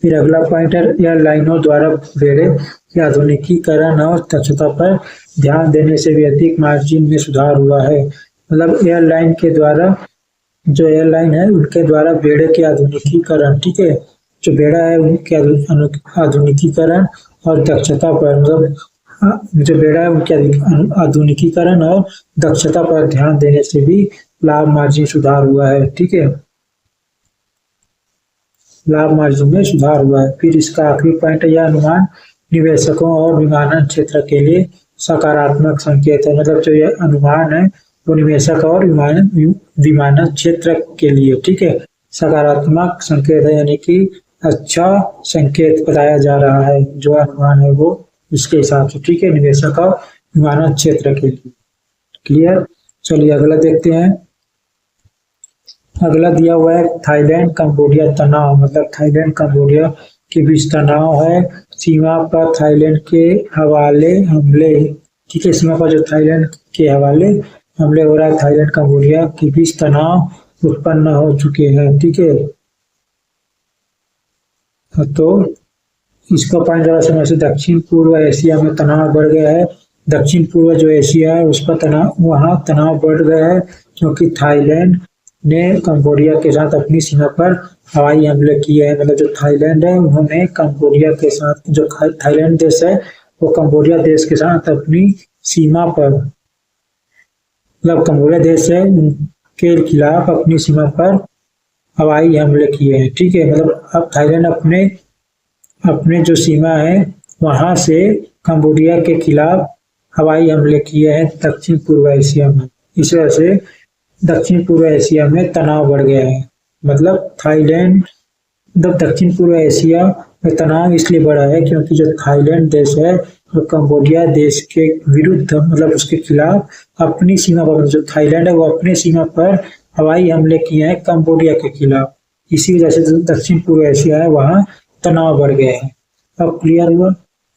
A: फिर अगला पॉइंट है एयरलाइनों द्वारा बेड़े के आधुनिकीकरण और दक्षता पर ध्यान देने से भी अधिक मार्जिन में सुधार हुआ है। मतलब एयरलाइन के द्वारा, जो एयरलाइन है उनके द्वारा बेड़े के आधुनिकीकरण, ठीक है, जो बेड़ा है उनके आधुनिकीकरण और दक्षता पर, मतलब जो बेड़ा है उनके आधुनिकीकरण और दक्षता पर ध्यान देने से भी लाभ मार्जिन सुधार हुआ है, ठीक है, लाभ मार्जिन में सुधार हुआ है। फिर इसका आखिरी पॉइंट है यह अनुमान निवेशकों और विमानन क्षेत्र के लिए सकारात्मक संकेत है। मतलब जो यह अनुमान है वो निवेशक और विमानन क्षेत्र के लिए, ठीक है, सकारात्मक संकेत है, यानी कि अच्छा संकेत बताया जा रहा है जो अनुमान है वो इसके हिसाब से, ठीक है, निवेशक और विमानन क्षेत्र के लिए। क्लियर। चलिए अगला देखते हैं। अगला दिया हुआ है थाईलैंड कंबोडिया तनाव। मतलब थाईलैंड कंबोडिया के बीच तनाव है, सीमा पर थाईलैंड के हवाले हमले, ठीक है, सीमा पर जो थाईलैंड के हवाले हमले हो रहा है, थाईलैंड कंबोडिया के बीच तनाव उत्पन्न हो चुके हैं, ठीक है। तो इसका पॉइंट जरा समझ, दक्षिण पूर्व एशिया में तनाव बढ़ गया है। दक्षिण पूर्व जो एशिया है उस पर तनाव, वहां तनाव बढ़ गया है क्योंकि थाईलैंड ने कंबोडिया के साथ अपनी सीमा पर हवाई हमले किए हैं। मतलब जो थाईलैंड है उन्होंने कंबोडिया के साथ, जो थाईलैंड देश है वो कंबोडिया देश के साथ अपनी सीमा पर, मतलब कंबोडिया देश है उनके खिलाफ अपनी सीमा पर हवाई हमले किए हैं, ठीक है। मतलब अब थाईलैंड अपने जो सीमा है वहां से कंबोडिया के खिलाफ हवाई हमले किए हैं दक्षिण पूर्व एशिया में। इस वजह से दक्षिण पूर्व एशिया में तनाव बढ़ गया है। मतलब थाईलैंड, दक्षिण पूर्व एशिया में तनाव इसलिए बढ़ा है क्योंकि जो थाईलैंड देश है वो कंबोडिया देश के विरुद्ध, मतलब उसके खिलाफ अपनी सीमा पर, जो थाईलैंड है वो अपने सीमा पर हवाई हमले किए हैं कंबोडिया के खिलाफ। इसी वजह से जो दक्षिण पूर्व एशिया है वहाँ तनाव बढ़ गया है। अब क्लियर हुआ।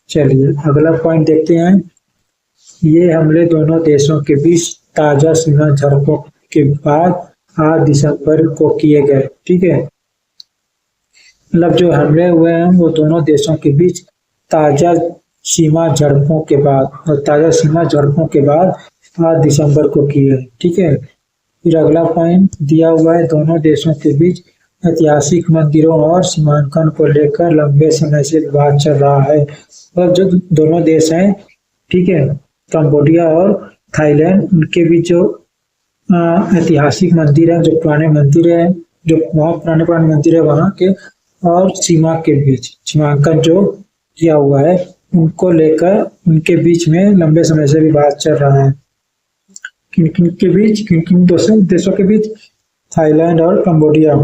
A: चलिए अगला पॉइंट देखते हैं। ये हमले दोनों देशों के बीच ताजा सीमा झड़पों के बाद 8 दिसंबर को किए गए, ठीक है। मतलब जो हमले हुए हैं वो दोनों देशों के बीच ताजा सीमा झड़पों के बाद, और ताजा सीमा झड़पों के बाद 8 दिसंबर को किए, ठीक है। फिर अगला पॉइंट दिया हुआ है, दोनों देशों के बीच ऐतिहासिक मंदिरों और सीमांकन को लेकर लंबे समय से विवाद चल रहा है। और जो दोनों देश हैं, ठीक है, कंबोडिया और थाईलैंड, उनके बीच जो ऐतिहासिक मंदिर है, जो पुराने मंदिर है, जो बहुत पुराने मंदिर है वहाँ के, और सीमा के बीच सीमांकन जो किया हुआ है, उनको लेकर उनके बीच में लंबे समय से विवाद चल रहा है। किन किन के बीच, किन किन देशों के बीच? थाईलैंड और कंबोडिया,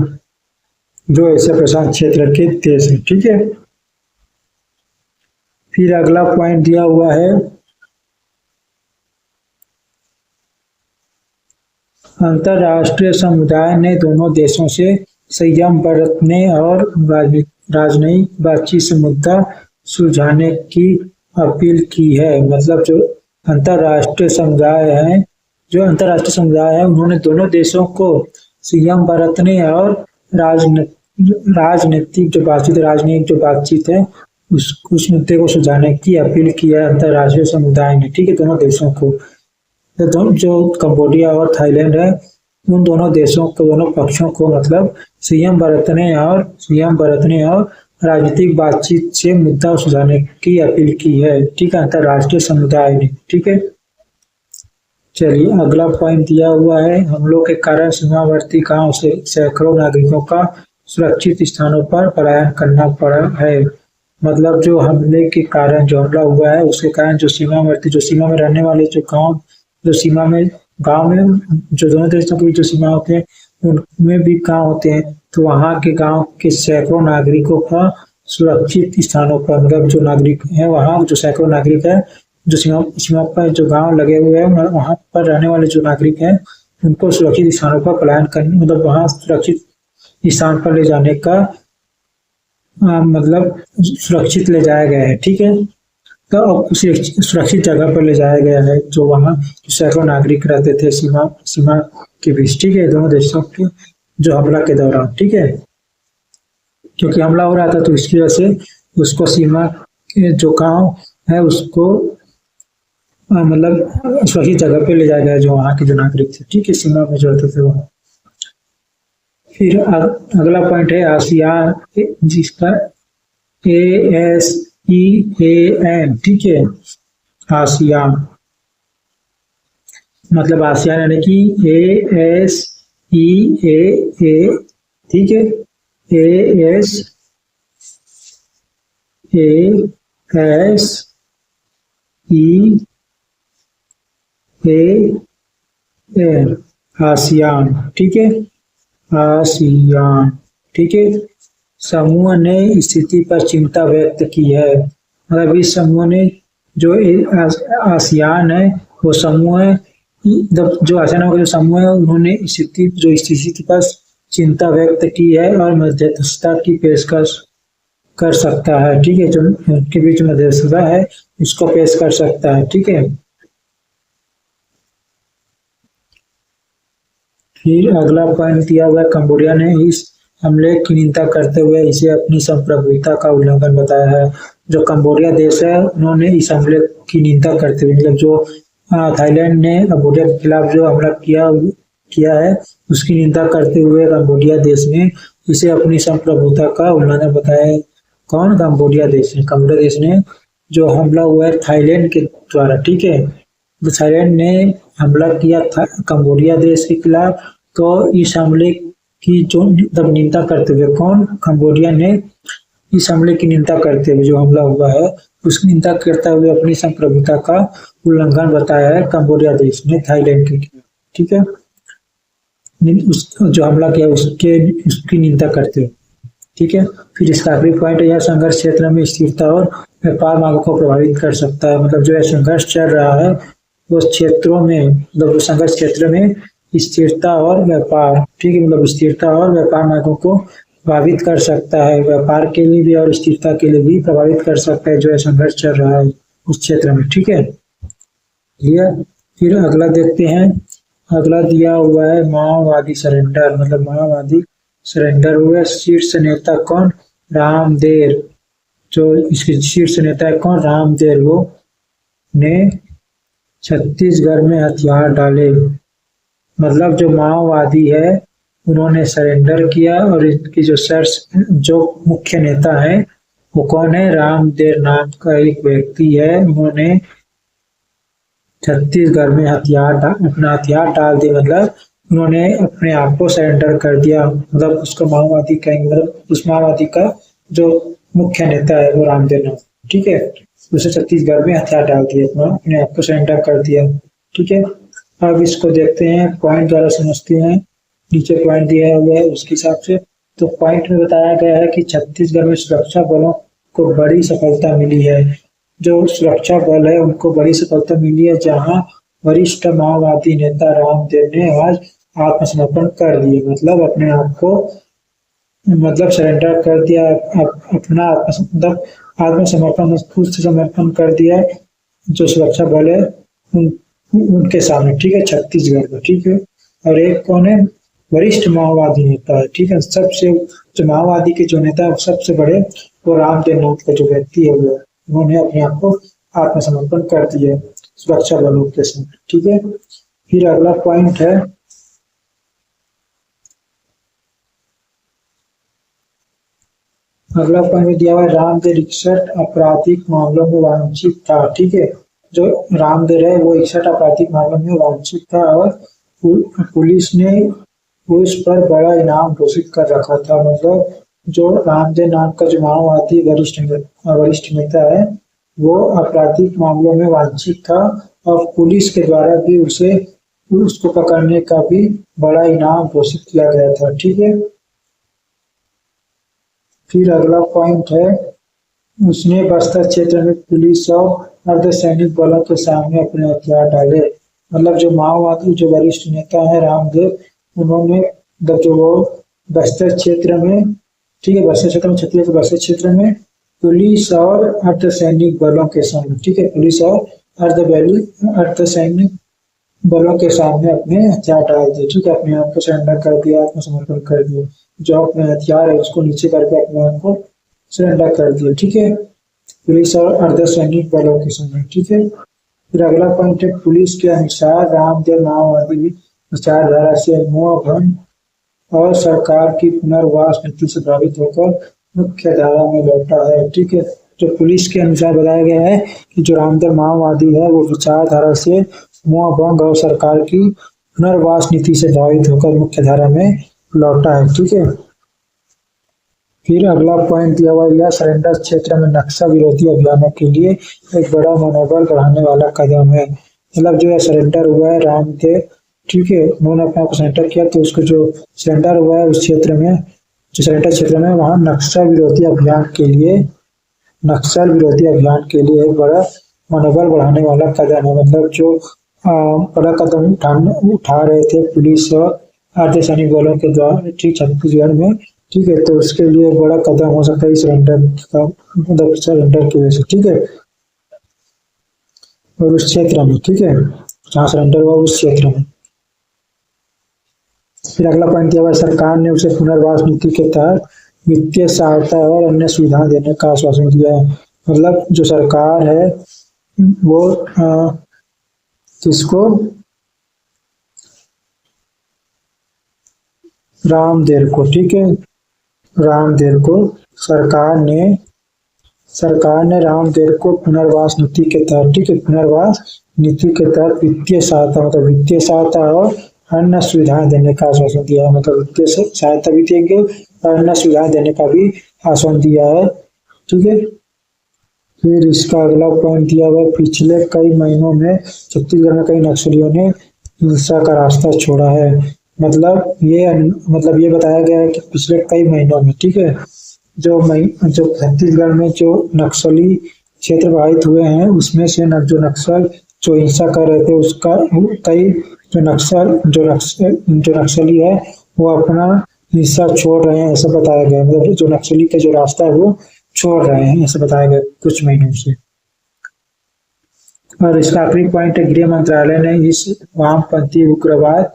A: जो एशिया प्रशांत क्षेत्र के देश है। ठीक है, फिर अगला पॉइंट दिया हुआ है, अंतर्राष्ट्रीय समुदाय ने दोनों देशों से संयम बरतने और राजनयिक बातचीत से मुद्दा सुलझाने की अपील की है। मतलब जो अंतर्राष्ट्रीय समुदाय है उन्होंने दोनों देशों को संयम बरतने और राजनीतिक जो बातचीत है उस मुद्दे को सुलझाने की अपील की है अंतर्राष्ट्रीय समुदाय ने। ठीक है, दोनों देशों को, जो कंबोडिया और थाईलैंड है, उन दोनों देशों को, दोनों पक्षों को मतलब संयम बरतने और राजनीतिक बातचीत से मुद्दा सुलझाने की अपील की है। ठीक है, अंतर्राष्ट्रीय समुदाय ने। ठीक है, चलिए अगला पॉइंट दिया हुआ है, हमलों के कारण सीमावर्ती गांव से सैकड़ों नागरिकों का सुरक्षित स्थानों पर पलायन करना पड़ा है। मतलब जो हमले के कारण जो हमला हुआ है उसके कारण जो सीमा में रहने वाले जो गांव में जो दोनों देशों के बीच जो सीमा होते हैं उनमें भी गांव होते हैं, तो वहां के गांव के सैकड़ों नागरिकों का सुरक्षित स्थानों पर, मतलब जो नागरिक है वहां, जो सैकड़ों नागरिक है जो सीमा पर जो गांव लगे हुए हैं वहां पर रहने वाले जो नागरिक हैं उनको सुरक्षित स्थानों पर पलायन करने, मतलब वहां सुरक्षित स्थान पर ले जाने का मतलब सुरक्षित ले जाया गया है। ठीक है, तो उसी सुरक्षित जगह पर ले जाया गया है जो वहाँ सैकड़ों नागरिक रहते थे सीमा के बीच। ठीक है, दोनों देशों के जो हमला के दौरान। ठीक है, क्योंकि हमला हो रहा था तो इसकी वजह से उसको सीमा के जो गांव है उसको मतलब सुरक्षित जगह पे ले जाया गया जो वहाँ के जो नागरिक थे। ठीक है, सीमा में जो रहते थे वहाँ। फिर अगला पॉइंट है आसियान, जिसका ASEAN। ठीक है, आसियान मतलब आसियान यानी कि ASEAA। ठीक है, ASEAN आसियान। ठीक है, आसियान। ठीक है, समूह ने स्थिति पर चिंता व्यक्त की है। मतलब इस समूह ने जो आसियान है वो समूह है, जो आसियान का जो समूह है उन्होंने स्थिति पर चिंता व्यक्त की है और मध्यस्थता की पेशकश कर सकता है। ठीक है, जो उनके बीच मध्यस्थता है उसको पेश कर सकता है। ठीक है, फिर अगला पॉइंट दिया हुआ है, कंबोडिया ने इस हमले की निंदा करते हुए इसे अपनी संप्रभुता का उल्लंघन बताया है। जो कंबोडिया देश है उन्होंने इस हमले की निंदा करते हुए, मतलब जो थाईलैंड ने कंबोडिया के खिलाफ जो हमला किया है उसकी निंदा करते हुए कंबोडिया देश ने इसे अपनी संप्रभुता का उल्लंघन बताया है। कौन? कंबोडिया देश ने। कंबोडिया देश ने जो हमला हुआ है थाईलैंड के द्वारा। ठीक है, तो थाईलैंड ने हमला किया था कंबोडिया देश के खिलाफ, तो इस हमले की जो निंदा करते हुए, कौन? कंबोडिया ने इस हमले की निंदा करते हुए, जो हमला हुआ है उसकी निंदा करते हुए अपनी संप्रभुता का उल्लंघन बताया है कंबोडिया देश ने थाईलैंड के खिलाफ। ठीक है, जो हमला किया उसकी निंदा करते हुए। ठीक है, फिर इसका आखिरी पॉइंट है, यह संघर्ष क्षेत्र में स्थिरता और व्यापार मार्गों को प्रभावित कर सकता है। मतलब जो यह संघर्ष चल रहा है वो क्षेत्रों में, मतलब संघर्ष क्षेत्र में स्थिरता और व्यापार, ठीक है, मतलब स्थिरता और व्यापार मार्गों को प्रभावित कर सकता है। व्यापार के लिए भी और स्थिरता के लिए भी प्रभावित कर सकता है जो यह संघर्ष चल रहा है उस क्षेत्र में। ठीक है, फिर अगला देखते हैं। अगला दिया हुआ है माओवादी सरेंडर। मतलब माओवादी सरेंडर हुआ। शीर्ष नेता कौन? रामदेव। जो इसके शीर्ष नेता है कौन? रामदेव। वो ने छत्तीसगढ़ में हथियार डाले। मतलब जो माओवादी है उन्होंने सरेंडर किया और इनकी जो मुख्य नेता है वो कौन है? रामदेव नाम का एक व्यक्ति है। उन्होंने छत्तीसगढ़ में अपना हथियार डाल दिए। मतलब उन्होंने अपने आप को सरेंडर कर दिया, मतलब उसको माओवादी कहेंगे, मतलब उस माओवादी का जो मुख्य नेता है वो रामदेव नाथ, ठीक है। उसे छत्तीसगढ़ में हथियार डाल दिए, अपने आप को सरेंडर कर दिया, ठीक है। अब इसको देखते हैं, पॉइंट द्वारा समझते हैं, नीचे पॉइंट दिया हुआ है उसके हिसाब से। तो पॉइंट में बताया गया है कि छत्तीसगढ़ में सुरक्षा बलों को बड़ी सफलता मिली है। जो सुरक्षा बल है उनको बड़ी सफलता मिली है, जहां वरिष्ठ माओवादी नेता रामदेव ने आज आत्मसमर्पण कर दिए, मतलब अपने आप को, मतलब सरेंडर कर दिया, अपना मतलब आत्मसमर्पण, खुद से समर्पण कर दिया जो सुरक्षा बल है उन, उनके सामने, ठीक है, छत्तीसगढ़ में, ठीक है। और एक कौन है, वरिष्ठ माओवादी नेता है, ठीक है। सबसे जो माओवादी के जो नेता है सबसे बड़े वो रामदेव नाथ का जो व्यक्ति है वो, उन्होंने अपने आप को आत्मसमर्पण कर दिया सुरक्षा बलों के सामने, ठीक है। फिर अगला पॉइंट है, अगला पॉइंट दिया हुआ है, रामदेव 61 आपराधिक मामलों में वांछित था, ठीक है। जो रामदेव है वो 61 आपराधिक मामलों में वांछित था, और पुलिस ने उस पर बड़ा इनाम घोषित कर रखा था। मतलब जो रामदेव नाम का जो माओवादी वरिष्ठ नेता है वो आपराधिक मामलों में वांछित था, और पुलिस के द्वारा भी उसे उसको पकड़ने का भी बड़ा इनाम घोषित किया गया था, ठीक है। फिर अगला पॉइंट है, उसने बस्तर क्षेत्र में पुलिस और अर्धसैनिक बलों के सामने अपने हथियार डाले। मतलब जो माओवादी जो वरिष्ठ नेता है रामदेव, उन्होंने जो वो बस्तर क्षेत्र में, ठीक है, बस्तर क्षेत्र में, छत्तीसगढ़ के बस्तर क्षेत्र में पुलिस और अर्धसैनिक बलों के सामने, ठीक है, पुलिस और अर्धसैनिक बलों के सामने अपने हथियार डाल दिए, ठीक है, अपने आप को सरेंडर कर दिया, आत्मसमर्पण कर दिया, जो अपने हथियार है उसको नीचे करके अपने आप को सरेंडर कर दिया, ठीक है, पुलिस और अर्धसैनिक बलों के सामने, ठीक है। फिर अगला पॉइंट है, पुलिस के अनुसार रामदेव माओवादी विचारधारा से मोह भंग और सरकार की पुनर्वास नीति से प्रभावित होकर मुख्य धारा में लौटा है, ठीक है। जो पुलिस के अनुसार बताया गया है कि जो रामदेव माओवादी है वो विचारधारा से मोह भंग और सरकार की पुनर्वास नीति से प्रभावित होकर मुख्य धारा में लौटा है, ठीक है। फिर अगला पॉइंट दिया हुआ, यह सरेंडर क्षेत्र में नक्सल विरोधी अभियानों के लिए एक बड़ा मनोबल बढ़ाने वाला कदम है। मतलब जो है सरेंडर हुआ है रामदेव, ठीक है, उन्होंने अपने आप को सरेंडर किया, तो उसको जो सरेंडर हुआ है उस क्षेत्र में, जो सरेंडर क्षेत्र में, वहां नक्सल विरोधी अभियान के लिए, नक्सल विरोधी अभियान के लिए एक बड़ा मनोबल बढ़ाने वाला कदम है। मतलब जो बड़ा कदम उठा रहे थे पुलिस और अर्धसैनिक बलों के द्वारा, ठीक, छत्तीसगढ़ में, ठीक है, तो उसके लिए एक बड़ा कदम हो सकता है इस सरेंडर का, मतलब सरेंडर की वजह से, ठीक है, और उस क्षेत्र में, ठीक है, जहाँ सरेंडर हुआ उस क्षेत्र में। फिर अगला पॉइंट दिया हुआ, सरकार ने उसे पुनर्वास नीति के तहत वित्तीय सहायता और अन्य सुविधा देने का आश्वासन दिया है। मतलब जो सरकार है वो किसको, रामदेव को, ठीक है, रामदेव को सरकार ने रामदेव को पुनर्वास नीति के तहत, ठीक है, पुनर्वास नीति के तहत वित्तीय सहायता, मतलब वित्तीय सहायता और अन्य सुविधाएं देने का आश्वासन दिया है। मतलब वित्तीय सहायता भी देंगे और अन्य सुविधाएं देने का भी आश्वासन दिया है, ठीक है। फिर इसका अगला पॉइंट दिया हुआ, पिछले कई महीनों में छत्तीसगढ़ में कई नक्सलियों ने हिंसा का रास्ता छोड़ा है। मतलब ये बताया गया है कि पिछले कई महीनों में, ठीक है, जो छत्तीसगढ़ में जो नक्सली क्षेत्र प्रभावित हुए हैं उसमें से जो नक्सल जो हिंसा कर रहे थे उसका कई जो नक्सली है वो अपना हिस्सा छोड़ रहे हैं, ऐसा बताया गया। मतलब जो नक्सली का जो रास्ता है वो छोड़ रहे हैं, ऐसा बताया गया कुछ महीनों से। और इसका आखिरी पॉइंट है, गृह मंत्रालय ने इस वामपंथी उग्रवाद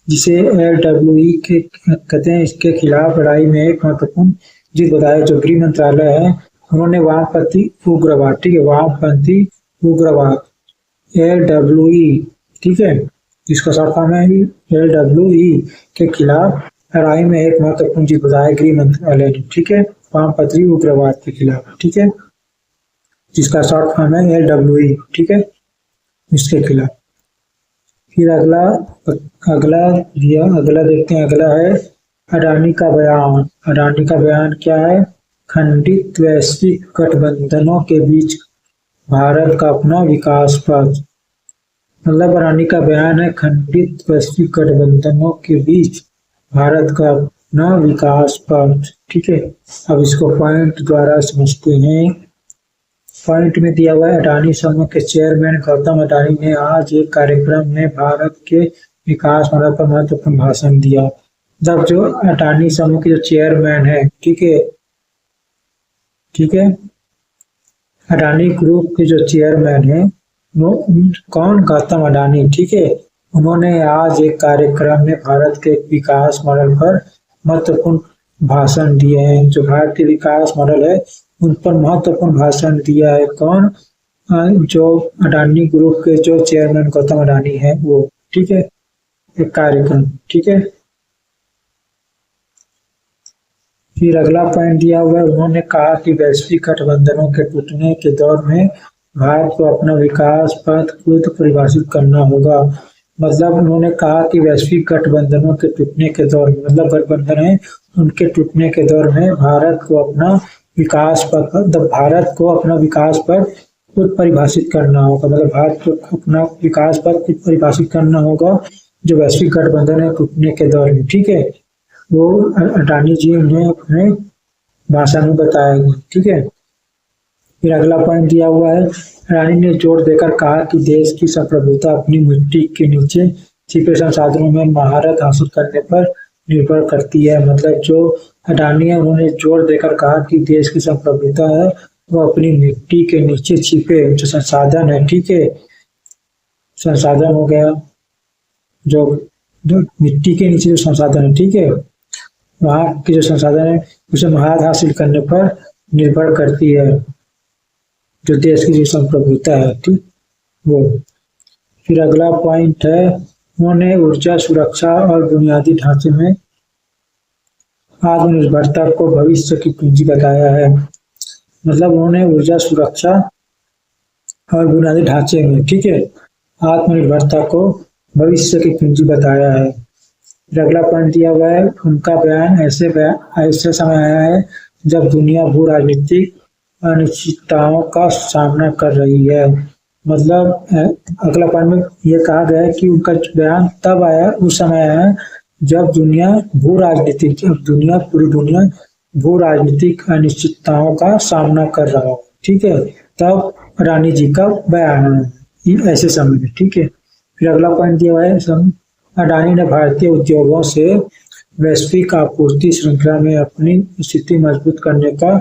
A: जिसे LWE के कहते हैं इसके खिलाफ लड़ाई में एक महत्वपूर्ण जीत बताया। जो गृह मंत्रालय है उन्होंने वामपंथी उग्रवाद, ठीक है, वामपंथी उग्रवाद LWE, ठीक है, जिसका शॉर्ट फॉर्म है LWE के खिलाफ लड़ाई में एक महत्वपूर्ण जीत बताया गृह मंत्रालय ने, ठीक है, वामपंथी उग्रवाद के खिलाफ, ठीक है, जिसका शॉर्ट फॉर्म है LWE, ठीक है, इसके खिलाफ। फिर अगला अगला दिया अगला देखते हैं। अगला है अडानी का बयान। अडानी का बयान क्या है? खंडित वैश्विक गठबंधनों के बीच भारत का अपना विकास पथ। मतलब अडानी का बयान है खंडित वैश्विक गठबंधनों के बीच भारत का अपना विकास पथ। ठीक है, अब इसको पॉइंट द्वारा समझते हैं। पॉइंट में दिया हुआ है अडानी समूह के चेयरमैन गौतम अडानी ने आज एक कार्यक्रम में भारत के विकास मॉडल पर महत्वपूर्ण भाषण दिया। जब जो अडानी समूह के जो चेयरमैन है, ठीक है, ठीक है, अडानी ग्रुप के जो चेयरमैन है वो कौन? गौतम अडानी। ठीक है, उन्होंने आज एक कार्यक्रम में भारत के विकास मॉडल पर महत्वपूर्ण भाषण दिए हैं। जो भारत के विकास मॉडल है उन पर महत्वपूर्ण भाषण दिया है। कौन? जो अडानी ग्रुप के जो चेयरमैन गौतम अडानी है वो। ठीक है, एक कार्यक्रम। ठीक है, फिर अगला पॉइंट दिया हुआ है। उन्होंने कहा कि वैश्विक गठबंधनों के टूटने के दौर में भारत को अपना विकास पथ खुद परिभाषित करना होगा। मतलब उन्होंने कहा कि वैश्विक गठबंधनों के टूटने के दौर में, मतलब गठबंधन है उनके टूटने के दौर में भारत को अपना विकास पथ, मतलब भारत को अपना विकास पथ खुद परिभाषित करना होगा। मतलब भारत को अपना विकास पथ खुद परिभाषित करना होगा जो वैश्विक गठबंधन है टूटने के दौर में। ठीक है, वो अडानी जी ने अपने भाषण में बताया गया। ठीक है, फिर अगला पॉइंट दिया हुआ है। अडानी ने जोर देकर कहा कि देश की संप्रभुता अपनी मिट्टी के नीचे छिपे संसाधनों में महारत हासिल करने पर निर्भर करती है। मतलब जो अडानी है उन्होंने जोर देकर कहा कि देश की संप्रभुता है वो अपनी मिट्टी के नीचे छिपे जो संसाधन है, ठीक है, संसाधन हो गया जो जो मिट्टी के नीचे जो संसाधन है, ठीक है, वहाँ के जो संसाधन है उसे महारत हासिल करने पर निर्भर करती है जो देश की जो संप्रभुता है, ठीक वो। फिर अगला पॉइंट है उन्होंने ऊर्जा सुरक्षा और बुनियादी ढांचे में आत्मनिर्भरता को भविष्य की पूंजी बताया है। मतलब उन्होंने ऊर्जा सुरक्षा और बुनियादी ढांचे में, ठीक है, आत्मनिर्भरता को भविष्य की पूंजी बताया है। फिर अगला पॉइंट दिया हुआ है उनका बयान ऐसे समय आया है जब दुनिया भू राजनीतिक अनिश्चितताओं का सामना कर रही है। मतलब अगला पॉइंट में यह कहा गया है कि उनका बयान तब आया, उस समय आया जब दुनिया भू राजनीतिक, पूरी दुनिया भू राजनीतिक अनिश्चितताओं का सामना कर रहा हो, ठीक है, तब अडानी जी का बयान है ऐसे समय में, ठीक है। फिर अगला पॉइंट दिया हुआ है अडानी ने भारतीय उद्योगों से वैश्विक आपूर्ति श्रृंखला में अपनी स्थिति मजबूत करने का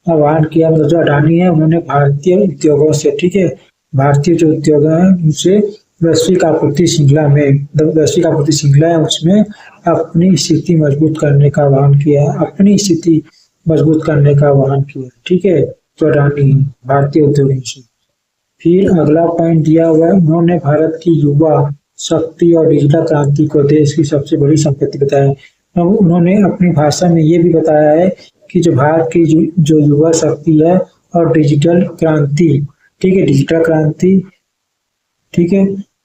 A: आह्वान किया। मतलब जो अडानी है उन्होंने भारतीय उद्योगों से, ठीक है, भारतीय जो उद्योग है उनसे वैश्विक आपूर्ति श्रृंखला में, वैश्विक आपूर्ति श्रृंखला है उसमें अपनी स्थिति मजबूत करने का आह्वान किया है, अपनी स्थिति मजबूत करने का आह्वान किया, ठीक है, जो अडानी है भारतीय उद्योगों से। फिर अगला पॉइंट दिया हुआ है उन्होंने भारत की युवा शक्ति और डिजिटल क्रांति को देश की सबसे बड़ी संपत्ति बताया। उन्होंने अपनी भाषा में ये भी बताया है कि जो भारत की जो युवा शक्ति है और डिजिटल क्रांति, ठीक है, डिजिटल क्रांति, ठीक है,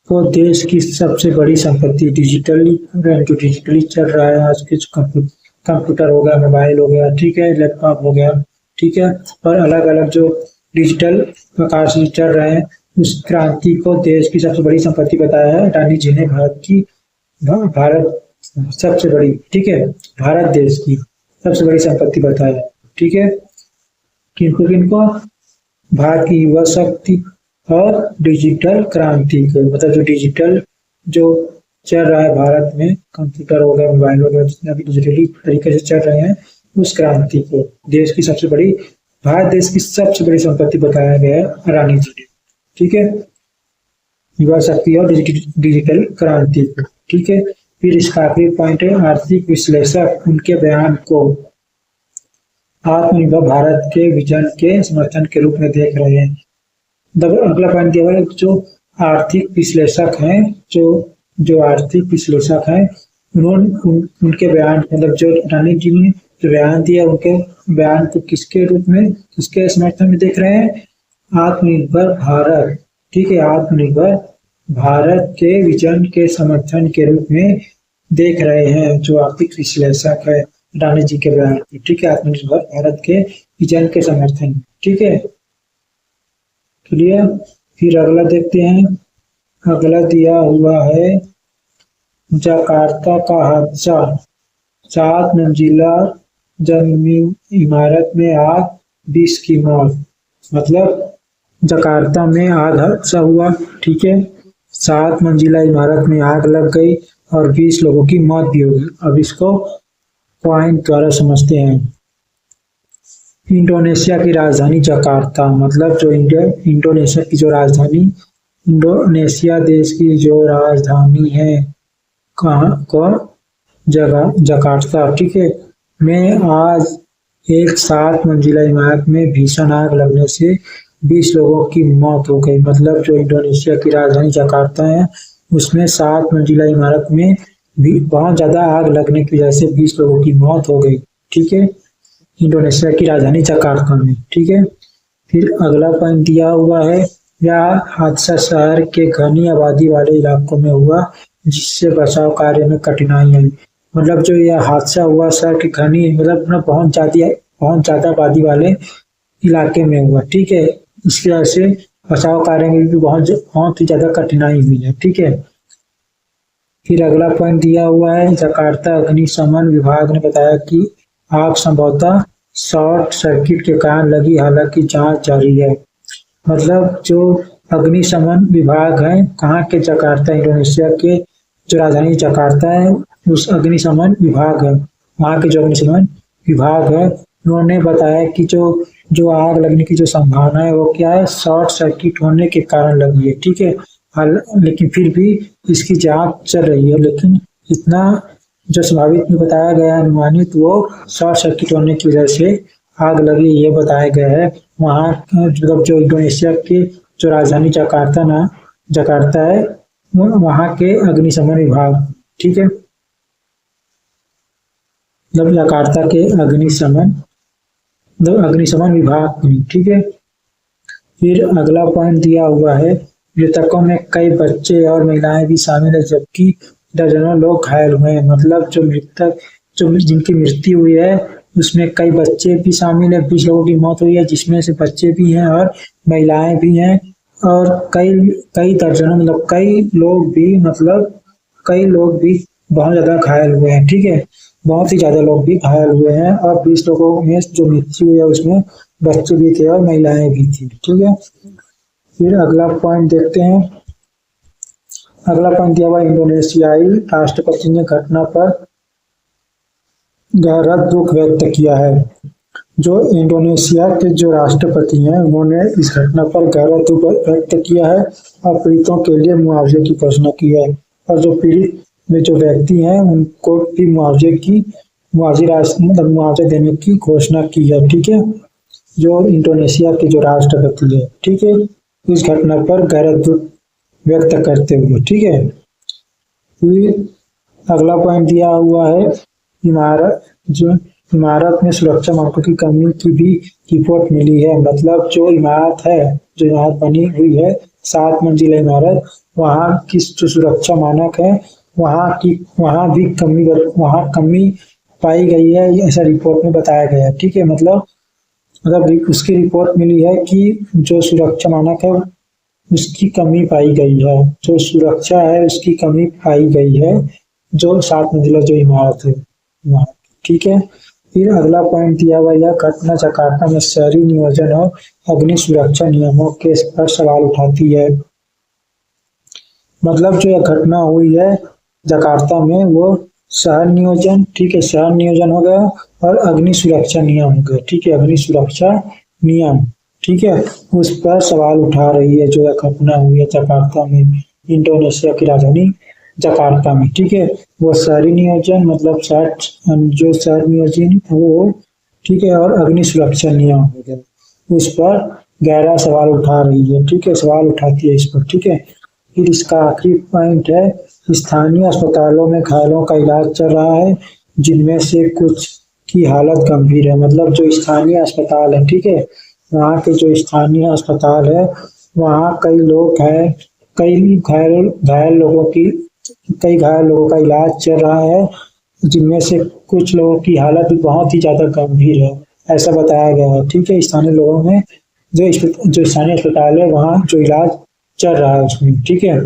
A: वो देश की सबसे बड़ी संपत्ति। डिजिटली चल रहा है आज के कंप्यूटर हो गया, मोबाइल हो गया, ठीक है, लैपटॉप हो गया, ठीक है, और अलग अलग जो डिजिटल प्रकार से चल रहे हैं उस क्रांति को देश की सबसे बड़ी संपत्ति बताया है अडानी जी ने। भारत सबसे बड़ी, ठीक है, भारत देश की सबसे बड़ी संपत्ति बताया, ठीक है, किनको भारत की युवा शक्ति और डिजिटल क्रांति को। मतलब जो डिजिटल जो चल रहा है भारत में, कंप्यूटर हो गया, मोबाइल हो गया, जितने भी डिजिटली तरीके से चल रहे हैं उस क्रांति को देश की सबसे बड़ी, भारत देश की सबसे बड़ी संपत्ति बताया गया है अडानी जी ने, ठीक है, युवा शक्ति और डिजिटल क्रांति को, ठीक है। फिर इसका आखिरी पॉइंट है आर्थिक विश्लेषक उनके बयान को आत्मनिर्भर भारत के विजन के समर्थन के रूप में देख रहे हैं। अगला पॉइंट दिया हुआ है जो आर्थिक विश्लेषक हैं, जो आर्थिक विश्लेषक हैं उन्होंने उनके बयान, मतलब जो अडानी जी ने जो बयान दिया उनके बयान को किसके रूप में, किसके समर्थन में देख रहे हैं? आत्मनिर्भर भारत, ठीक है, आत्मनिर्भर भारत के विजन के समर्थन के रूप में देख रहे हैं, जो आर्थिक विश्लेषक है अडानी जी के बयान को। ठीक है, आत्मनिर्भर भारत के विजन के समर्थन। ठीक है, क्लियर। फिर अगला देखते हैं। अगला दिया हुआ है जकार्ता का हादसा, 7 मंजिला जंगमी इमारत में आग, 20 की मौत। मतलब जकार्ता में आग हादसा हुआ। ठीक है, 7 मंजिला इमारत में आग लग गई और 20 लोगों की मौत भी हो गई। अब इसको पॉइंट द्वारा समझते हैं। इंडोनेशिया की राजधानी जकार्ता, मतलब जो इंडोनेशिया की जो राजधानी, इंडोनेशिया देश की जो राजधानी है, कहाँ को जगह जकार्ता। ठीक है, में आज एक 7 मंजिला इमारत में भीषण आग लगने से 20 लोगों की मौत हो गई। मतलब जो इंडोनेशिया की राजधानी जकार्ता है, उसमें 7 मंजिला इमारत में भी बहुत ज्यादा आग लगने की वजह से 20 लोगों की मौत हो गई। ठीक है, इंडोनेशिया की राजधानी जकार्ता में। ठीक है, फिर अगला पॉइंट दिया हुआ है, यह हादसा शहर के घनी आबादी वाले इलाकों में हुआ, जिससे बचाव कार्य में कठिनाई आई। मतलब जो यह हादसा हुआ शहर के घनी, मतलब ना बहुत ज्यादा आबादी वाले इलाके में हुआ। ठीक है, इसकी वजह से बचाव कार्य में भी बहुत ही ज्यादा कठिनाई हुई है। ठीक है, फिर अगला पॉइंट दिया हुआ है, जकार्ता अग्निशमन विभाग ने बताया कि आग संभवतः शॉर्ट सर्किट के कारण लगी, हालांकि जांच जारी है। मतलब जो अग्निशमन विभाग है, कहाँ के, जकार्ता, इंडोनेशिया के जो राजधानी जकार्ता है, उस अग्निशमन विभाग है, वहाँ के जो अग्निशमन विभाग है, उन्होंने बताया कि जो जो आग लगने की जो संभावना है वो क्या है, शॉर्ट सर्किट होने के कारण लगी है। ठीक है, लेकिन फिर भी इसकी जांच चल रही है। लेकिन इतना जो संभावित में बताया गया है, अनुमानित, वो शॉर्ट सर्किट होने की वजह से आग लगी, ये बताया गया है। वहाँ मतलब जो इंडोनेशिया के जो राजधानी जकार्ता है, वहाँ के अग्निशमन विभाग। ठीक है, मतलब जकार्ता के अग्निशमन विभाग। ठीक है, फिर अगला पॉइंट दिया हुआ है, मृतकों में कई बच्चे और महिलाएं भी शामिल है, जबकि दर्जनों लोग घायल हुए हैं। मतलब जो मृतक, जो जिनकी मृत्यु हुई है, उसमें कई बच्चे भी शामिल है, 20 लोगों की मौत हुई है, जिसमें से बच्चे भी हैं और महिलाएं भी हैं, और कई कई दर्जनों, मतलब कई लोग भी बहुत ज्यादा घायल हुए हैं। ठीक है, बहुत ही ज्यादा लोग भी घायल हुए हैं, और 20 लोगों में जो मृत्यु हुई है उसमें बच्चे भी थे और महिलाएं भी थी। ठीक है, फिर अगला पॉइंट देखते हैं। अगला पॉइंट दिया हुआ, इंडोनेशियाई राष्ट्रपति ने घटना पर गहरा दुख व्यक्त किया है। जो इंडोनेशिया के जो राष्ट्रपति हैं, उन्होंने इस घटना पर गहरा दुख व्यक्त किया है और पीड़ितों के लिए मुआवजे की घोषणा की है। और जो पीड़ित में जो व्यक्ति हैं, उनको भी मुआवजा देने की घोषणा की है। ठीक है, जो इंडोनेशिया के जो राष्ट्रपति है। ठीक है, इस घटना पर गहरा दुख व्यक्त करते हुए। ठीक है, फिर अगला पॉइंट दिया हुआ है, इमारत में सुरक्षा मानकों की कमी की भी रिपोर्ट मिली है। मतलब जो इमारत बनी हुई है, 7 मंजिला इमारत, वहाँ की जो सुरक्षा मानक है, वहाँ भी कमी पाई गई है, ऐसा रिपोर्ट में बताया गया है। ठीक है, मतलब उसकी रिपोर्ट मिली है कि जो सुरक्षा मानक है उसकी कमी पाई गई है, जो सुरक्षा है उसकी कमी पाई गई है, जो 7 मंजिला जो इमारत है वहाँ। ठीक है, फिर अगला पॉइंट दिया हुआ, यह घटना जकार्ता में शहरी नियोजन और अग्नि सुरक्षा नियमों के पर सवाल उठाती है। मतलब जो यह घटना हुई है जकार्ता में, वो शहर नियोजन, ठीक है, शहर नियोजन हो गया, और अग्नि सुरक्षा नियम हो गया। ठीक है, अग्नि सुरक्षा नियम, ठीक है, उस पर सवाल उठा रही है जो यह घटना हुई है जकार्ता में, इंडोनेशिया की राजधानी जकार्ता में। ठीक है, वो शहरी नियोजन, मतलब जो शहर नियोजन वो, ठीक है, और अग्नि सुरक्षा नियम हो गया, उस पर गहरा सवाल उठा रही है। ठीक है, सवाल उठाती है इस पर। ठीक है, फिर इसका आखिरी पॉइंट है, स्थानीय अस्पतालों में घायलों का इलाज चल रहा है, जिनमें से कुछ की हालत गंभीर है। मतलब जो स्थानीय अस्पताल है, ठीक है, वहाँ के जो स्थानीय अस्पताल है, वहाँ कई लोग हैं, कई घायल घायल लोगों की कई घायल लोगों का इलाज चल रहा है, जिनमें से कुछ लोगों की हालत बहुत ही ज़्यादा गंभीर है, ऐसा बताया गया है। ठीक है, स्थानीय लोगों में जो स्थानीय अस्पताल है वहाँ जो इलाज चल रहा है उसमें, ठीक है,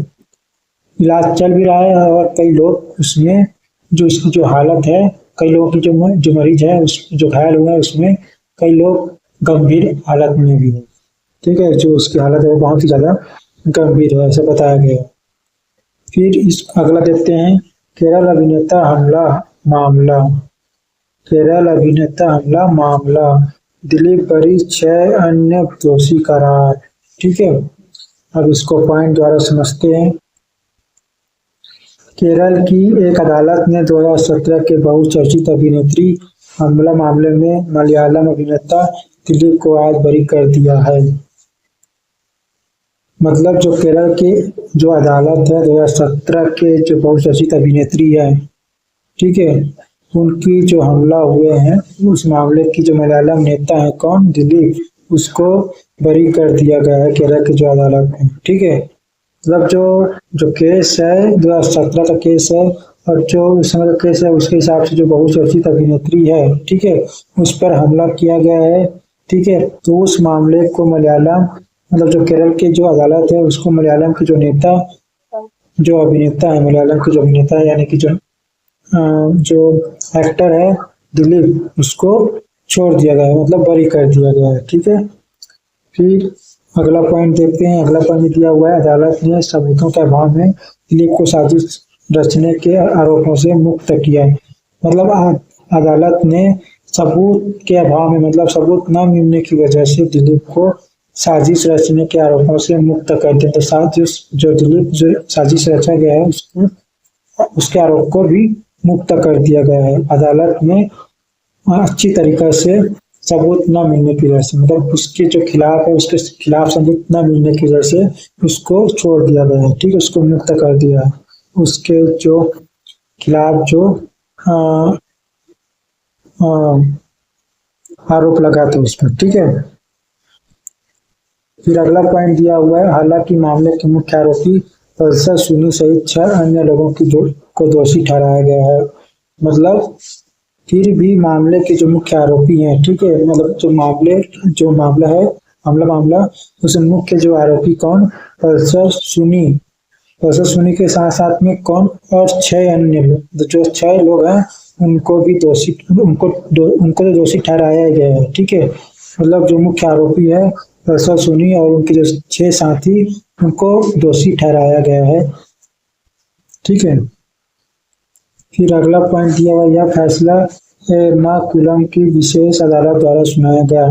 A: इलाज चल भी रहा है और कई लोग उसमें जो उसकी जो हालत है, कई लोगों की जो मरीज है उस जो घायल हुआ है उसमें कई लोग गंभीर हालत में भी है। ठीक है, जो उसकी हालत है वो बहुत ही ज़्यादा गंभीर है, ऐसा बताया गया है। फिर इस अगला देखते हैं, केरल अभिनेता हमला मामला। केरल अभिनेता हमला मामला, दिलीप बरी, 6 अन्य दोषी करार। ठीक है, अब इसको पॉइंट द्वारा समझते हैं। केरल की एक अदालत ने 2017 के बहुचर्चित अभिनेत्री हमला मामले में मलयालम अभिनेता दिलीप को आज बरी कर दिया है। मतलब जो केरल की जो अदालत है 2017 के जो बहुचर्चित अभिनेत्री है, ठीक है, उनकी जो हमला हुए हैं उस मामले की जो मलयालम नेता है कौन, दिलीप, उसको बरी कर दिया गया है केरल की जो अदालत में। ठीक है, मतलब जो जो केस है 2017 का केस है और जो उस समय का केस है उसके हिसाब से जो बहुचर्चित अभिनेत्री है, ठीक है, उस पर हमला किया गया है। ठीक है, तो उस मामले को मलयालम मतलब जो केरल की जो अदालत है उसको मलयालम के जो नेता जो अभिनेता है मलयालम के जो अभिनेता है यानी कि जो एक्टर है दिलीप, उसको छोड़ दिया गया है, मतलब बरी कर दिया गया है। ठीक है, फिर अगला पॉइंट देखते हैं। अगला पॉइंट दिया हुआ है, अदालत ने सबूतों के अभाव में दिलीप को साजिश रचने के आरोपों से मुक्त किया। मतलब अदालत ने सबूत के अभाव में मतलब सबूत न मिलने की वजह से दिलीप को साजिश रचने के आरोपों से मुक्त कर दिया। तो साजिश जो दिलीप जो साजिश रचा गया है उसके आरोप को भी मुक्त कर दिया गया है अदालत में अच्छी तरीके से सबूत न मिलने की वजह से, मतलब उसके जो खिलाफ है उसके खिलाफ सबूत न मिलने की वजह से उसको छोड़ दिया गया है। ठीक है, उसको मुक्त कर दिया है, उसके जो खिलाफ जो आरोप लगा थे उस पर। ठीक है, फिर अगला पॉइंट दिया हुआ है, हालांकि मामले के मुख्य आरोपी पल्सर सुनी सहित 6 अन्य लोगों को दोषी ठहराया गया है। मतलब फिर भी मामले के जो मुख्य आरोपी हैं, ठीक है, मतलब जो मामला उसमें मुख्य जो आरोपी कौन, पल्सर सुनी के साथ साथ में कौन और 6 अन्य लोग, जो 6 लोग हैं उनको भी उनको तो दोषी ठहराया गया है। ठीक है, मतलब जो मुख्य आरोपी है पल्सर सुनी और उनके जो 6 साथी उनको दोषी ठहराया गया है। ठीक है, फिर अगला पॉइंट दिया हुआ, यह फैसला एर्नाकुलम की विशेष अदालत द्वारा सुनाया गया।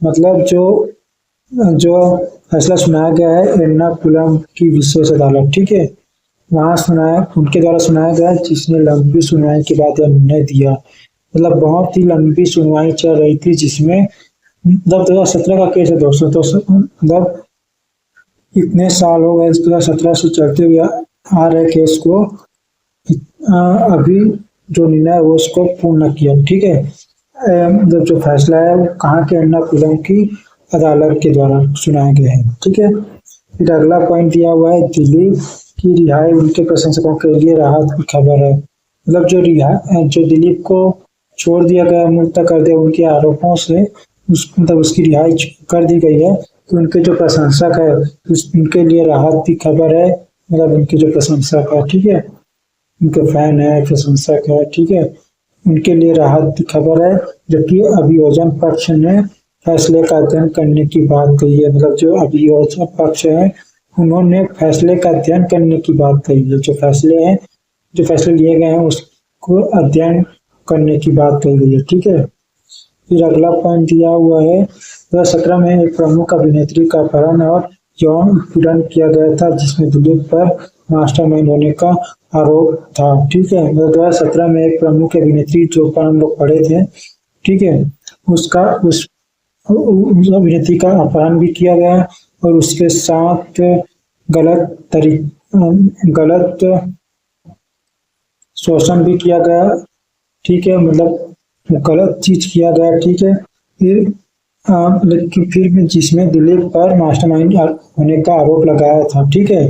A: मतलब जो फैसला सुनाया गया है एर्नाकुलम की विशेष अदालत, ठीक है, उनके द्वारा सुनाया गया, जिसने लंबी सुनवाई के बाद यह निर्णय दिया। मतलब बहुत ही लंबी सुनवाई चल रही थी जिसमें मतलब 2017 का केस है दोस्तों, तो मतलब इतने साल हो गए 2017 से चलते हुए आ रहे केस को अभी जो निर्णय है वो उसको पूर्ण किया। ठीक है, मतलब जो फैसला है वो कहाँ के एर्नाकुलम की अदालत के द्वारा सुनाया गया है। ठीक है, फिर अगला पॉइंट दिया हुआ है, दिलीप की रिहाई उनके प्रशंसकों के लिए राहत की खबर है। मतलब जो दिलीप को छोड़ दिया गया, मुक्त कर दिया उनके आरोपों से, मतलब उसकी रिहाई कर दी गई है, तो उनके जो प्रशंसक है उनके लिए राहत की खबर है। मतलब उनके जो प्रशंसक है, ठीक है, उनके फैन है, प्रशंसक है, ठीक है, उनके लिए राहत की खबर है। जबकि अभियोजन पक्ष ने फैसले का अध्ययन करने की बात कही है। मतलब जो अभियोजन पक्ष है उन्होंने फैसले का अध्ययन करने की बात कही है। जो फैसले लिए गए हैं उसको अध्ययन करने की बात कही गई है। ठीक है, फिर अगला पॉइंट दिया हुआ है, 2017 में एक प्रमुख अभिनेत्री का अपहरण और यौन उत्पीड़न किया गया था जिसमें दिलीप पर मास्टरमाइंड होने का आरोप था। ठीक है, 2017 में एक प्रमुख अभिनेत्री जो पर हम लोग पढ़े थे, ठीक है, उस अभिनेत्री का अपहरण भी किया गया और उसके साथ गलत शोषण भी किया गया। ठीक है, मतलब गलत चीज किया गया। ठीक है, लेकिन फिर भी जिसमें दिलीप पर मास्टरमाइंड होने का आरोप लगाया था। ठीक है,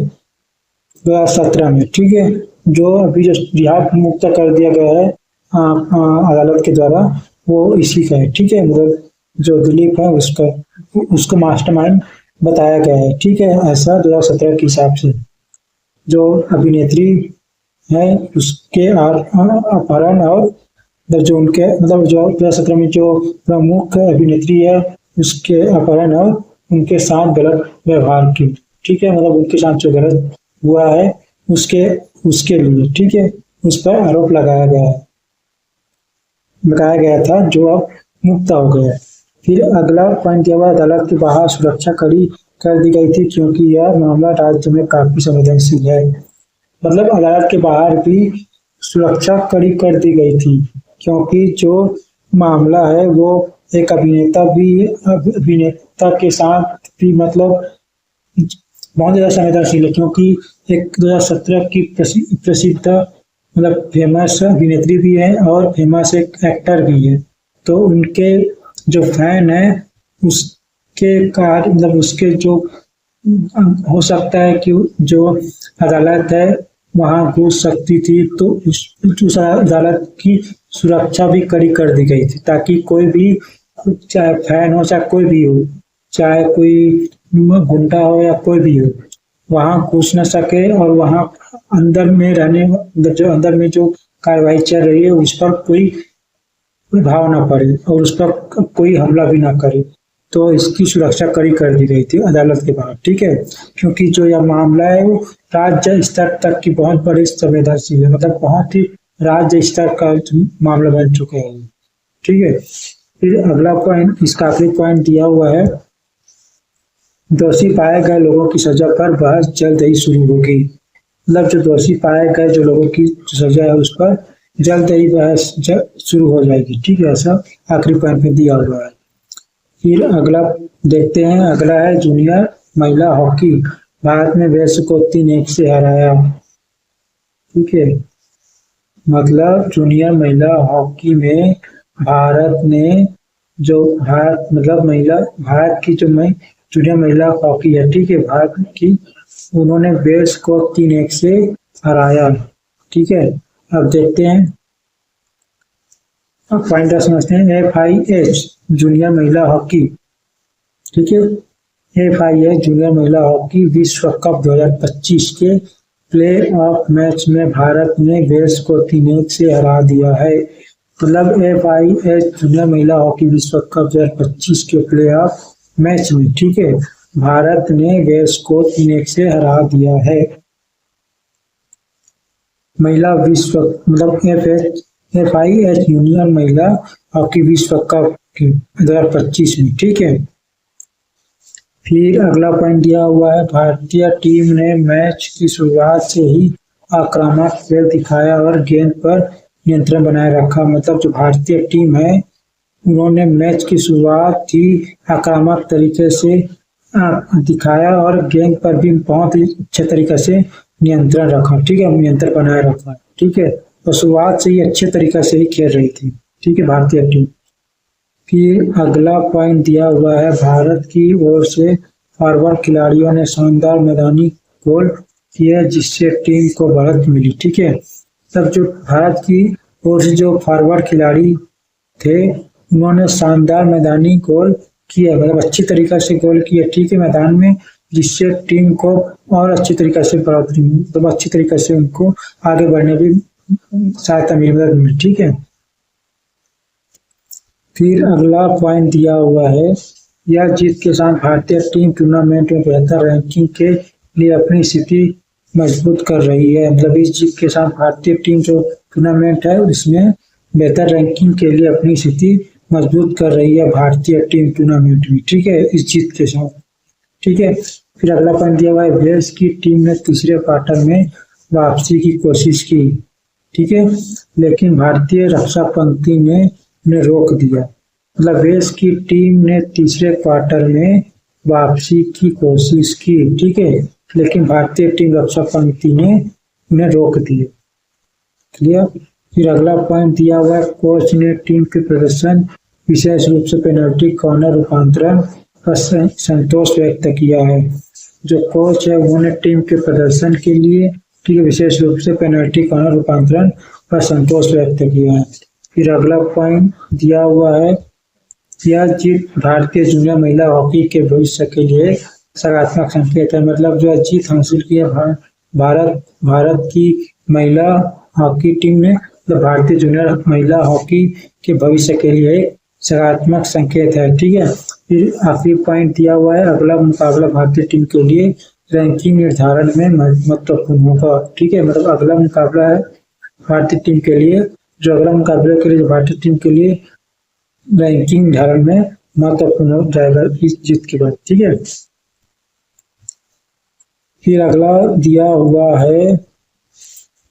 A: 2017 में, ठीक है। जो अभी जो रिहा मुक्त कर दिया गया है अदालत के द्वारा, वो इसी का है, ठीक है। मतलब जो दिलीप है उसका, उसको मास्टरमाइंड बताया गया है, ठीक है। ऐसा 2017 के हिसाब से जो अभिनेत्री है उसके अपहरण और मतलब जो उनके मतलब जो 2017 में जो प्रमुख अभिनेत्री है उसके अपहरण और उनके साथ गलत व्यवहार की, ठीक है। मतलब उनके साथ जो गलत हुआ है उसके उसके लिए, ठीक है, उस पर आरोप लगाया गया था, जो अब मुक्त हो गया है। फिर अगला पॉइंट दिया हुआ है, अदालत के बाहर सुरक्षा कड़ी कर दी गई थी क्योंकि यह मामला राज्य में काफी संवेदनशील है। मतलब अदालत के बाहर भी सुरक्षा कड़ी कर दी गई थी क्योंकि जो मामला है वो एक अभिनेता के साथ भी मतलब बहुत ज्यादा संवेदनशील है क्योंकि एक 2017 की प्रसिद्ध मतलब फेमस अभिनेत्री भी है और फेमस एक एक्टर भी है। तो उनके जो फैन है उसके कार्य मतलब उसके जो हो सकता है कि जो अदालत है वहां घुस सकती थी, तो उस अदालत की सुरक्षा भी कड़ी कर दी गई थी ताकि कोई भी, चाहे फैन हो चाहे कोई भी हो, चाहे कोई गुंडा हो या कोई भी हो, वहां घुस न सके और वहां अंदर में रहने जो अंदर में जो कार्रवाई चल रही है उस पर कोई प्रभाव ना पड़े और उस पर कोई हमला भी ना करे। तो इसकी सुरक्षा कड़ी कर दी गई थी अदालत के बाहर, ठीक है। क्योंकि जो यह मामला है वो राज्य स्तर तक की बहुत बड़ी संवेदनशील है, मतलब बहुत ही राज्य स्तर का मामला बन चुका है, ठीक है। फिर अगला पॉइंट, इसका आखिरी पॉइंट दिया हुआ है, दोषी पाए गए लोगों की सजा पर बहस जल्द ही शुरू होगी। मतलब जो दोषी पाए गए जो लोगों की सजा है उस पर जल्द ही बहस शुरू हो जाएगी, ठीक है। ऐसा आखिरी पॉइंट में दिया हुआ है। फिर अगला देखते हैं, अगला है जूनियर महिला हॉकी, भारत ने वेल्स को 3-1 से हराया, ठीक है। मतलब जूनियर महिला हॉकी में भारत ने जो भारत की जो जूनियर महिला हॉकी है, ठीक है, भारत की, उन्होंने वेल्स को 3-1 से हराया, ठीक है। अब देखते हैं, अब पॉइंट समझते हैं। FIH जूनियर महिला हॉकी, ठीक है। FIH जूनियर महिला हॉकी विश्व कप 2025 के प्ले ऑफ मैच में भारत ने वेल्स को 3-1 से हरा दिया है। मतलब FIH जूनियर महिला हॉकी विश्व कप 2025 के प्ले ऑफ मैच में, ठीक है, भारत ने वेल्स को 3-1 से हरा दिया है। महिला विश्व मतलब FIH जूनियर महिला हॉकी विश्व कप 2025 में, ठीक है। फिर अगला पॉइंट दिया हुआ है, भारतीय टीम ने मैच की शुरुआत से ही आक्रामक खेल दिखाया और गेंद पर नियंत्रण बनाए रखा। मतलब जो भारतीय टीम है उन्होंने मैच की शुरुआत ही आक्रामक तरीके से दिखाया और गेंद पर भी बहुत ही अच्छे तरीके से नियंत्रण रखा, ठीक है, नियंत्रण बनाए रखा, ठीक है। और शुरुआत से ही अच्छे तरीके से ही खेल रही थी, ठीक है, भारतीय टीम। फिर अगला पॉइंट दिया हुआ है, भारत की ओर से फॉरवर्ड खिलाड़ियों ने शानदार मैदानी गोल किया जिससे टीम को बढ़त मिली, ठीक है। तब जो भारत की ओर से जो फॉरवर्ड खिलाड़ी थे उन्होंने शानदार मैदानी गोल किया, मतलब अच्छी तरीके से गोल किया, ठीक है, मैदान में, जिससे टीम को और अच्छी तरीके से बढ़ोतरी, मतलब अच्छी तरीके से उनको आगे बढ़ने की सहायता मिली, ठीक है। फिर अगला पॉइंट दिया हुआ है, यह जीत के साथ भारतीय टीम टूर्नामेंट में बेहतर रैंकिंग के लिए अपनी स्थिति मजबूत कर रही है। मतलब इस जीत के साथ भारतीय टीम जो टूर्नामेंट है उसमें बेहतर रैंकिंग के लिए अपनी स्थिति मजबूत कर रही है भारतीय टीम टूर्नामेंट में, ठीक है, इस जीत के साथ, ठीक है। फिर अगला पॉइंट दिया हुआ है, वेल्स की टीम ने तीसरे क्वार्टर में वापसी की कोशिश की, ठीक है, लेकिन भारतीय रक्षा पंक्ति ने उन्हें रोक दिया। मतलब वेल्स की टीम ने तीसरे क्वार्टर में वापसी की कोशिश की, ठीक है, लेकिन भारतीय टीम रक्षा पंक्ति ने उन्हें रोक दिया, क्लियर। फिर अगला पॉइंट दिया हुआ है, कोच ने टीम के प्रदर्शन विशेष रूप से पेनल्टी कॉर्नर रूपांतरण पर संतोष व्यक्त किया है। जो कोच है उन्होंने टीम के प्रदर्शन के लिए ठीक है विशेष रूप से पेनल्टी कॉर्नर रूपांतरण पर संतोष व्यक्त किया है। फिर अगला पॉइंट दिया हुआ है, यह जीत भारतीय जूनियर महिला हॉकी के भविष्य के लिए सकारात्मक संकेत है। मतलब जो जीत हासिल की है भारत की महिला हॉकी टीम ने, मतलब भारतीय जूनियर महिला हॉकी के भविष्य के लिए एक सकारात्मक संकेत है। ठीक है, फिर आखिरी पॉइंट दिया हुआ है, अगला मुकाबला भारतीय टीम के लिए रैंकिंग निर्धारण में महत्वपूर्ण होगा। ठीक है, मतलब अगला मुकाबला है भारतीय टीम के लिए, जो अगला मुकाबले के लिए भारतीय टीम के लिए रैंकिंग निर्धारण में महत्वपूर्ण हो जाएगा इस जीत के बाद। ठीक है, फिर अगला दिया हुआ है,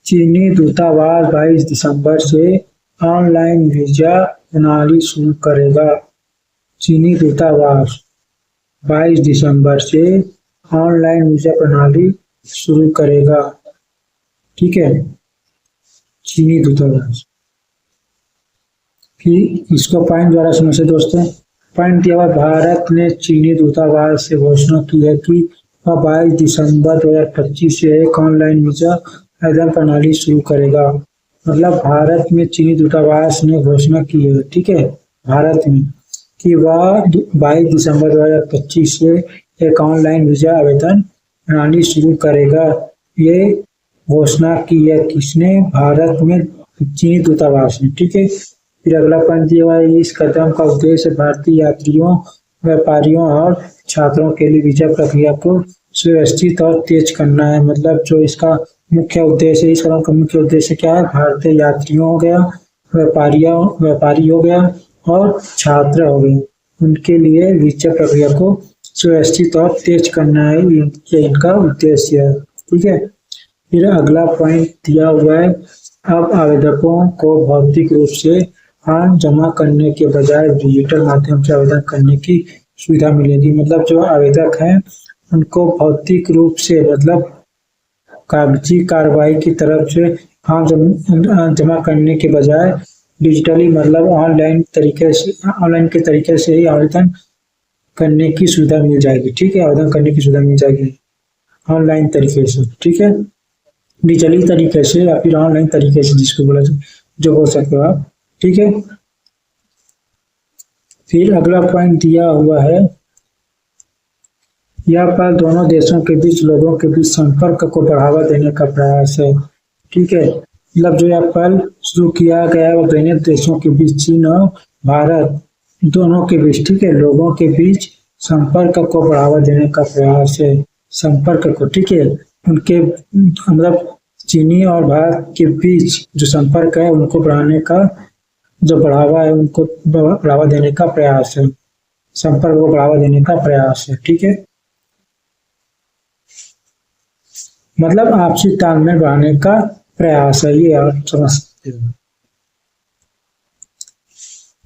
A: चीनी दूतावास 22 दिसंबर से ऑनलाइन वीजा प्रणाली शुरू करेगा। चीनी दूतावास 22 दिसंबर से ऑनलाइन वीजा प्रणाली शुरू करेगा। ठीक है, चीनी दूतावास, फिर इसको पॉइंट द्वारा समझे दोस्तों। पॉइंट दिया हुआ, भारत ने चीनी दूतावास से घोषणा की है कि वह 22 दिसंबर 2025 से एक ऑनलाइन वीजा आवेदन प्रणाली शुरू करेगा। मतलब भारत में चीनी दूतावास ने घोषणा की है, ठीक है, भारत में, कि वह 22 दिसंबर 2025 से एक ऑनलाइन वीजा आवेदन प्रणाली शुरू करेगा। ये घोषणा की है किसने? भारत में चीनी दूतावास ने। ठीक है, फिर अगला पॉइंट दिया हुआ है, इस कदम का उद्देश्य भारतीय यात्रियों, व्यापारियों और छात्रों के लिए वीजा प्रक्रिया को सुव्यवस्थित और तेज करना है। मतलब जो इसका मुख्य उद्देश्य, इस कदम का मुख्य उद्देश्य क्या है? भारतीय यात्रियों हो गया, व्यापारी हो गया और छात्र हो गए, उनके लिए वीजा प्रक्रिया को सुव्यवस्थित और तेज करना है, ये इनका उद्देश्य है। ठीक है, फिर अगला पॉइंट दिया हुआ है, अब आवेदकों को भौतिक रूप से फॉर्म जमा करने के बजाय डिजिटल माध्यम से आवेदन करने की सुविधा मिलेगी। मतलब जो आवेदक हैं उनको भौतिक रूप से, मतलब कागजी कार्रवाई की तरफ से फॉर्म जमा करने के बजाय डिजिटली, मतलब ऑनलाइन के तरीके से ही आवेदन करने की सुविधा मिल जाएगी। ठीक है, आवेदन करने की सुविधा मिल जाएगी ऑनलाइन तरीके से। ठीक है, डिजिटली तरीके से या फिर ऑनलाइन तरीके से, जिसको बोला जो बोल सकते हो आप। ठीक है, फिर अगला पॉइंट दिया हुआ है, यह पहल दोनों देशों के बीच लोगों के बीच संपर्क को बढ़ावा देने का प्रयास है। ठीक है, मतलब जो यह पहल शुरू किया गया है वो दोनों देशों के बीच, चीन और भारत दोनों के बीच, ठीक है, लोगों के बीच संपर्क को बढ़ावा देने का प्रयास है। संपर्क को, ठीक है, उनके मतलब चीनी और भारत के बीच जो संपर्क है उनको बढ़ाने का जो बढ़ावा है, उनको बढ़ावा देने का प्रयास है, संपर्क को बढ़ावा देने का प्रयास है। ठीक है, मतलब आपसी तालमेल बढ़ाने का प्रयास है, ये आप समझ सकते हो।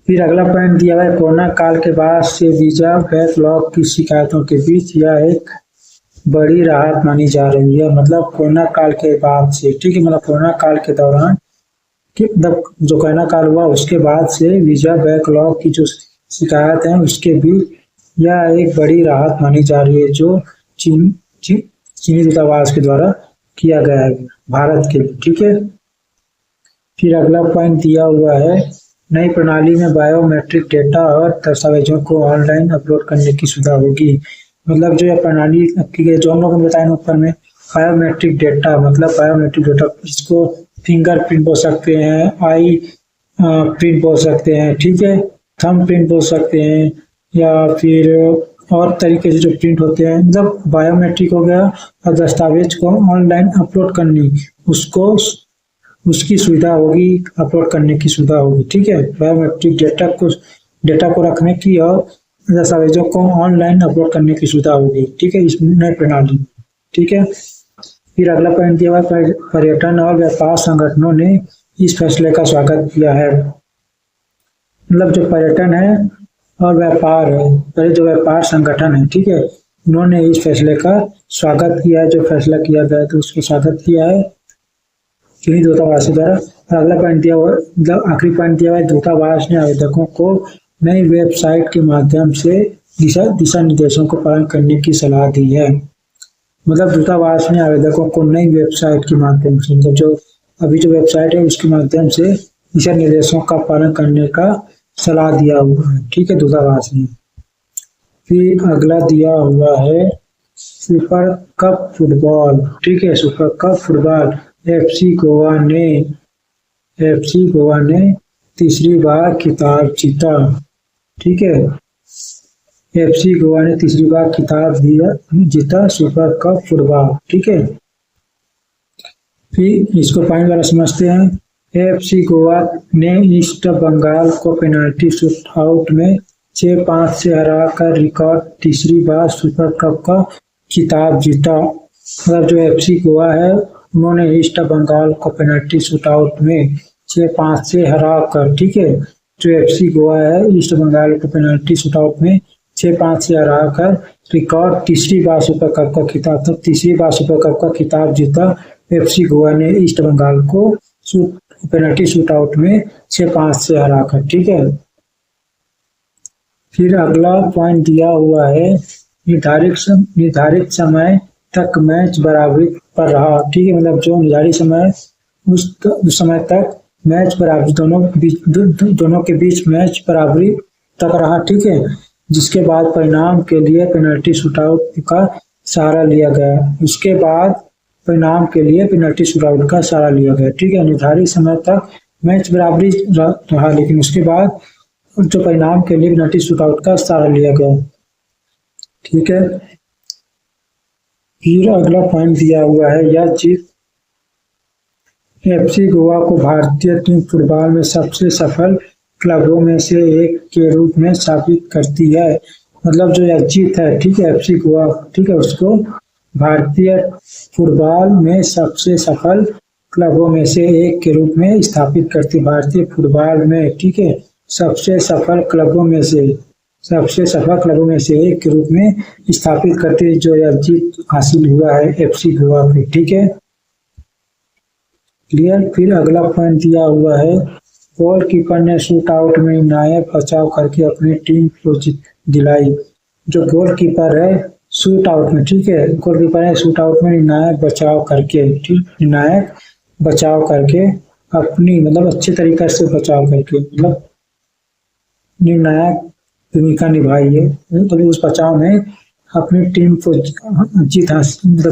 A: फिर अगला पॉइंट दिया हुआ है, कोरोना काल के बाद से वीजा बैकलॉग की शिकायतों के बीच यह एक बड़ी राहत मानी जा रही है। मतलब कोरोना काल के बाद से, ठीक है, मतलब कोरोना काल के दौरान मतलब जो कोरोना काल हुआ उसके बाद से वीजा बैकलॉग की जो शिकायत है उसके बीच यह एक बड़ी राहत मानी जा रही है, जो चीनी दूतावास के द्वारा किया गया है भारत के लिए। ठीक है, फिर अगला पॉइंट दिया हुआ है, नई प्रणाली में बायोमेट्रिक डेटा और दस्तावेजों को ऑनलाइन अपलोड करने की सुविधा होगी। मतलब जो यह प्रणाली की गई, जो हम लोगों ने बताया ऊपर में, बायोमेट्रिक डेटा, मतलब बायोमेट्रिक डेटा, इसको फिंगरप्रिंट बोल सकते हैं, आई प्रिंट बोल सकते हैं, ठीक है, थंब प्रिंट बोल सकते हैं, या फिर और तरीके से जो प्रिंट होते हैं, मतलब बायोमेट्रिक हो गया। और दस्तावेज को ऑनलाइन अपलोड करनी, उसकी सुविधा होगी, अपलोड करने की सुविधा होगी। ठीक है, बायोमेट्रिक डेटा को रखने की और दस्तावेजों को ऑनलाइन अपलोड करने की सुविधा होगी। ठीक है, इस नई प्रणाली। ठीक है, फिर अगला पॉइंट दिया हुआ, पर्यटन और व्यापार संगठनों ने इस फैसले का स्वागत किया है। मतलब जो पर्यटन है और व्यापार है, पहले जो व्यापार संगठन है, ठीक है, उन्होंने इस फैसले का स्वागत किया है, जो फैसला किया गया तो उसको स्वागत किया है चीनी दूतावास द्वारा। और अगला पॉइंट दिया हुआ, मतलब आखिरी पॉइंट दिया हुआ है, दूतावास ने आवेदकों को नई वेबसाइट के माध्यम से दिशा निर्देशों को पालन करने की सलाह दी है। मतलब दूतावास ने आवेदकों को नई वेबसाइट के माध्यम से, मतलब जो अभी जो वेबसाइट है उसके माध्यम से दिशा निर्देशों का पालन करने का सलाह दिया हुआ है। ठीक है, दूतावास ने। फिर अगला दिया हुआ है सुपर कप फुटबॉल। ठीक है, super cup football FC Goa ने तीसरी बार खिताब जीता। ठीक है, एफसी गोवा ने तीसरी बार खिताब जीता सुपर कप फुटबॉल। ठीक है, फिर इसको पॉइंट वाला समझते हैं। एफसी गोवा ने ईस्ट बंगाल को पेनाल्टी शूटआउट में 6-5 से हराकर रिकॉर्ड तीसरी बार सुपर कप का खिताब जीता। मतलब जो एफसी गोवा है उन्होंने ईस्ट बंगाल को पेनाल्टी शूटआउट में 6-5 से हराकर, ठीक है, जो एफसी गोवा है ईस्ट बंगाल को पेनाल्टी शूटआउट में 6-5 से हराकर रिकॉर्ड तीसरी बार सुपर कप का खिताब, तो तीसरी बार सुपर कप का खिताब जीता एफसी गोवा ने ईस्ट बंगाल को पेनल्टी शूटआउट में 6-5 से हराकर। ठीक है, फिर अगला पॉइंट दिया हुआ है निर्धारित समय तक मैच बराबरी पर रहा। ठीक है, मतलब जो निर्धारित समय उस समय तक मैच बराबरी दोनों के बीच मैच बराबरी तक रहा। ठीक है, जिसके बाद परिणाम के लिए पेनल्टी शूटआउट का सहारा लिया गया। उसके बाद परिणाम के लिए पेनल्टी शूटआउट का सहारा लिया गया। ठीक है, निर्धारित समय तक मैच बराबरी रहा, लेकिन उसके बाद जो परिणाम के लिए पेनल्टी शूटआउट का सहारा लिया गया। ठीक है, फिर अगला पॉइंट दिया हुआ है, यह जीत एफसी गोवा को भारतीय टीम फुटबॉल में सबसे सफल क्लबों में से एक के रूप में साबित करती है। मतलब जो यह जीत है, ठीक है, एफसी गोवा, ठीक है, उसको भारतीय फुटबॉल में सबसे सफल क्लबों में से एक के रूप में स्थापित करती। भारतीय फुटबॉल में, ठीक है, सबसे सफल क्लबों में से एक के रूप में स्थापित करती, जो यह जीत हासिल हुआ है एफसी गोवा पे। ठीक है, क्लियर। फिर अगला पॉइंट दिया हुआ है, गोलकीपर ने शूटआउट में निर्णायक बचाव करके अपनी टीम को जीत दिलाई। जो गोलकीपर है शूटआउट में, ठीक है, गोलकीपर ने शूटआउट में निर्णायक बचाव करके अपनी, मतलब अच्छे तरीके से बचाव करके, मतलब निर्णायक भूमिका निभाई है। तो उस बचाव में अपनी टीम को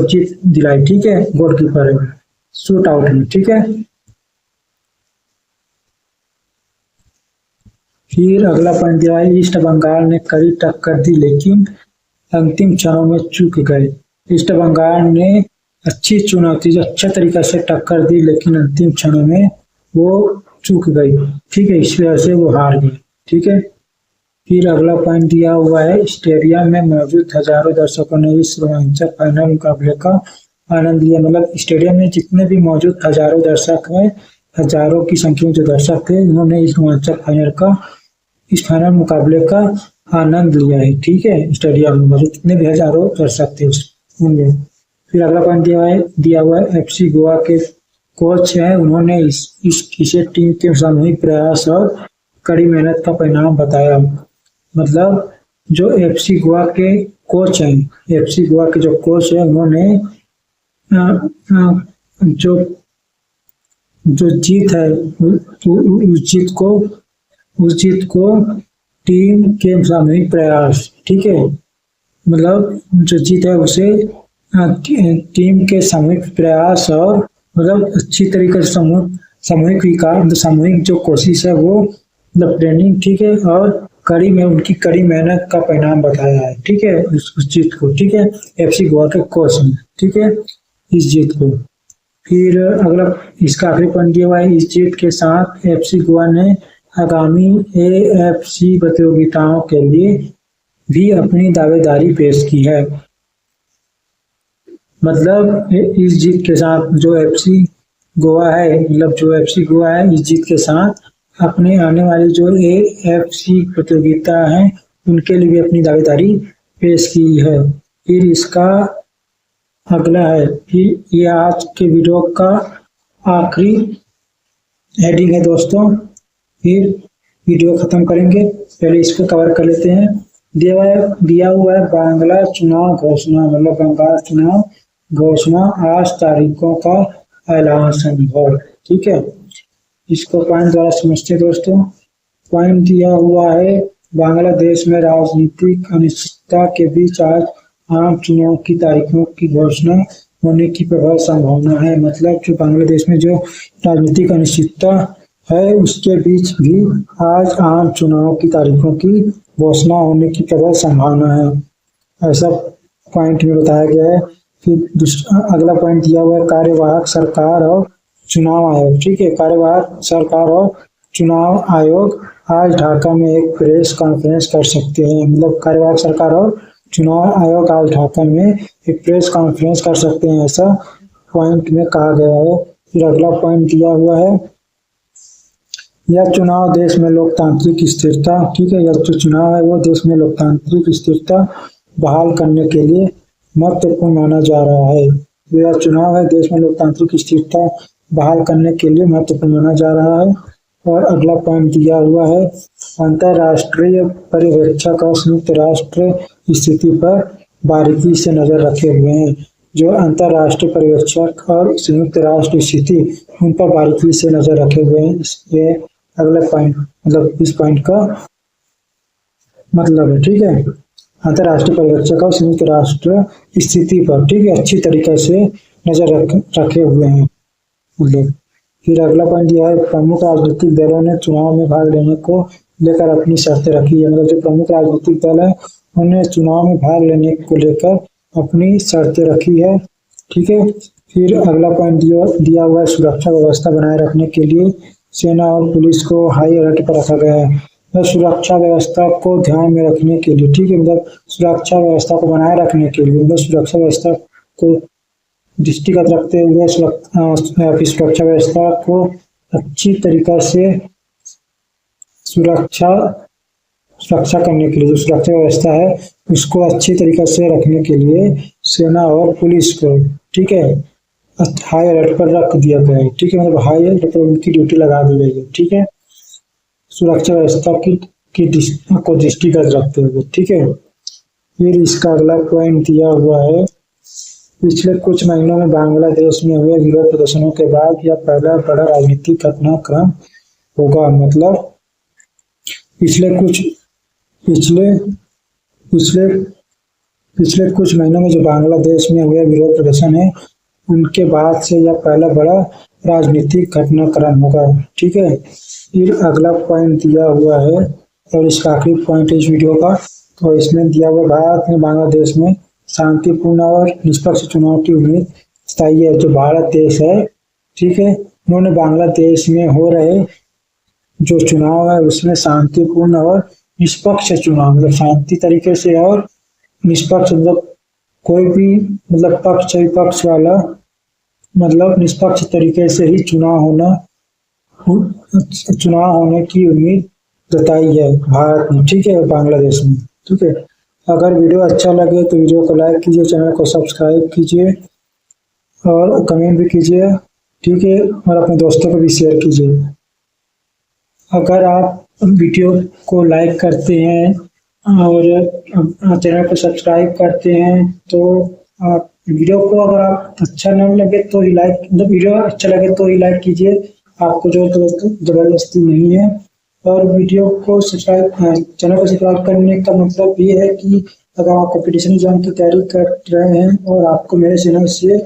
A: जीत दिलाई। ठीक है, गोलकीपर है शूटआउट में। ठीक है, फिर अगला पॉइंट दिया है, ईस्ट बंगाल ने कड़ी टक्कर दी लेकिन अंतिम क्षणों में चूक गए। ईस्ट बंगाल ने अच्छे तरीके से टक्कर दी लेकिन अंतिम क्षणों में वो चूक गई। ठीक है, इस वजह से वो हार गई। ठीक है, फिर अगला पॉइंट दिया हुआ है, स्टेडियम में मौजूद हजारों दर्शकों ने इस रोमांचक फाइनल मुकाबले का आनंद लिया। मतलब स्टेडियम में जितने भी मौजूद हजारों दर्शक हैं, हजारों की संख्या में जो दर्शक थे, उन्होंने इस फाइनल मुकाबले का आनंद लिया है। ठीक है, स्टेडियम में मौजूद जितने भी हजारों दर्शक थे उनमें। फिर अगला पॉइंट दिया हुआ है, एफसी गोवा के कोच हैं, उन्होंने इसे टीम के सामूहिक प्रयास और कड़ी मेहनत का परिणाम बताया। मतलब जो एफसी गोवा के कोच हैं, एफसी गोवा के जो कोच हैं, उन्होंने जो जीत है उस जीत को टीम के सामूहिक प्रयास, ठीक है, मतलब जो जीत है उसे टीम के सामूहिक प्रयास और मतलब अच्छी तरीके से सामूहिक जो कोशिश है वो मतलब ट्रेनिंग, ठीक है, और उनकी कड़ी मेहनत का परिणाम बताया है। ठीक है, उस जीत को, ठीक है, एफसी गोवा के कोच ने, ठीक है, इस जीत को। फिर अगला इसका आखिरी पॉइंट दिया हुआ है, इस जीत के साथ एफसी गोवा ने आगामी एएफसी प्रतियोगिताओं के लिए भी अपनी दावेदारी पेश की है। मतलब इस जीत के साथ जो एफसी गोवा है, मतलब जो एफसी गोवा है, इस जीत के साथ अपने आने वाली जो एएफसी प्रतियोगिता है उनके लिए भी अपनी दावेदारी पेश की है। फिर इसका अगला है, फिर ये आज के वीडियो का आखिरी हेडिंग है दोस्तों। फिर वीडियो खत्म करेंगे, पहले इसको कवर कर लेते हैं। दिया हुआ है बांग्ला चुनाव घोषणा, मतलब बंगाल चुनाव घोषणा आज तारीखों का ऐलान संभव। ठीक है, इसको पॉइंट द्वारा समझते हैं दोस्तों। पॉइंट दिया हुआ है बांग्लादेश में राजनीतिक अनिश्चितता के बीच आज आम चुनाव की तारीखों की घोषणा होने की प्रबल संभावना है। मतलब जो बांग्लादेश में जो राजनीतिक अनिश्चितता है उसके बीच भी आज आम चुनाव की तारीखों की घोषणा होने की प्रबल संभावना है, ऐसा पॉइंट में बताया गया है। फिर अगला पॉइंट दिया हुआ है कार्यवाहक सरकार और चुनाव आयोग। ठीक है, कार्यवाहक सरकार और चुनाव आयोग आज ढाका में एक प्रेस कॉन्फ्रेंस कर सकते हैं। मतलब कार्यवाहक सरकार और चुनाव आयोग आज ढाका में एक प्रेस कॉन्फ्रेंस कर सकते हैं, ऐसा पॉइंट में कहा गया है। फिर अगला पॉइंट दिया हुआ है यह चुनाव देश में लोकतांत्रिक स्थिरता, ठीक है, यह जो चुनाव है वो देश में लोकतांत्रिक स्थिरता बहाल करने के लिए महत्वपूर्ण माना जा रहा है। यह चुनाव है देश में लोकतांत्रिक स्थिरता बहाल करने के लिए महत्वपूर्ण माना जा रहा है। और अगला पॉइंट दिया हुआ है अंतर्राष्ट्रीय पर्यवेक्षक और संयुक्त राष्ट्र स्थिति पर बारीकी से नजर रखे हुए हैं। जो अंतर्राष्ट्रीय पर्यवेक्षक और संयुक्त राष्ट्र स्थिति उन पर बारीकी से नजर रखे हुए हैं। ये अगला पॉइंट मतलब इस पॉइंट का मतलब है। ठीक है, अंतर्राष्ट्रीय पर्यवेक्षक और संयुक्त राष्ट्र स्थिति पर, ठीक है, अच्छी तरीके से नजर रखे हुए हैं मतलब। फिर अगला पॉइंट यह है प्रमुख राजनीतिक दलों ने चुनाव में भाग लेने को लेकर अपनी शर्तें रखी है। मतलब जो प्रमुख राजनीतिक दल है उन्होंने चुनाव में भाग लेने को लेकर अपनी शर्तें रखी है। ठीक है, फिर अगला पॉइंट दिया हुआ है सुरक्षा व्यवस्था बनाए रखने के लिए सेना और पुलिस को हाई अलर्ट पर रखा गया है। मतलब सुरक्षा व्यवस्था को ध्यान में रखने के लिए, ठीक है, मतलब सुरक्षा व्यवस्था को बनाए रखने के लिए, मतलब सुरक्षा व्यवस्था को दृष्टिगत रखते हुए सुरक्षा व्यवस्था को अच्छी तरीका से सुरक्षा करने के लिए, जो सुरक्षा व्यवस्था है उसको अच्छी तरीके से रखने के लिए सेना और पुलिस को, ठीक है, हाई अलर्ट पर रख दिया गया है। ठीक है, मतलब हाई अलर्ट पर उनकी ड्यूटी लगा दी गई है। ठीक है, सुरक्षा व्यवस्था को दृष्टिगत रखते हुए। ठीक है, फिर इसका अगला पॉइंट दिया हुआ है पिछले कुछ महीनों में बांग्लादेश में हुए विरोध प्रदर्शनों के बाद यह पहला बड़ा राजनीतिक घटनाक्रम होगा। मतलब पिछले कुछ महीनों में जो बांग्लादेश में हुए विरोध प्रदर्शन है उनके बाद से यह पहला बड़ा राजनीतिक घटनाक्रम होगा। ठीक है, फिर अगला पॉइंट दिया हुआ है और इसका आखिरी पॉइंट है इस वीडियो का। तो इसमें दिया हुआ भारत में बांग्लादेश में शांतिपूर्ण और निष्पक्ष चुनाव की उम्मीद जताई है। जो भारत देश है, ठीक है, उन्होंने बांग्लादेश में हो रहे जो चुनाव है उसमें शांतिपूर्ण और निष्पक्ष चुनाव, मतलब शांति तरीके से और निष्पक्ष, मतलब कोई भी मतलब पक्ष विपक्ष वाला, मतलब निष्पक्ष तरीके से ही चुनाव होने की उम्मीद जताई है भारत ने, ठीक है, बांग्लादेश में। ठीक है, अगर वीडियो अच्छा लगे तो वीडियो को लाइक कीजिए, चैनल को सब्सक्राइब कीजिए और कमेंट भी कीजिए। ठीक है, और अपने दोस्तों को भी शेयर कीजिए। अगर आप वीडियो को लाइक करते हैं और चैनल को सब्सक्राइब करते हैं तो आप वीडियो को, अगर आप अच्छा नहीं लगे तो ही लाइक, मतलब वीडियो अच्छा लगे तो ही लाइक कीजिए, आपको जो जबरदस्ती नहीं है। और वीडियो को चैनल को सब्सक्राइब करने का मतलब ये है कि अगर आप कंपटीशन एग्जाम की तैयारी कर रहे हैं और आपको मेरे चैनल से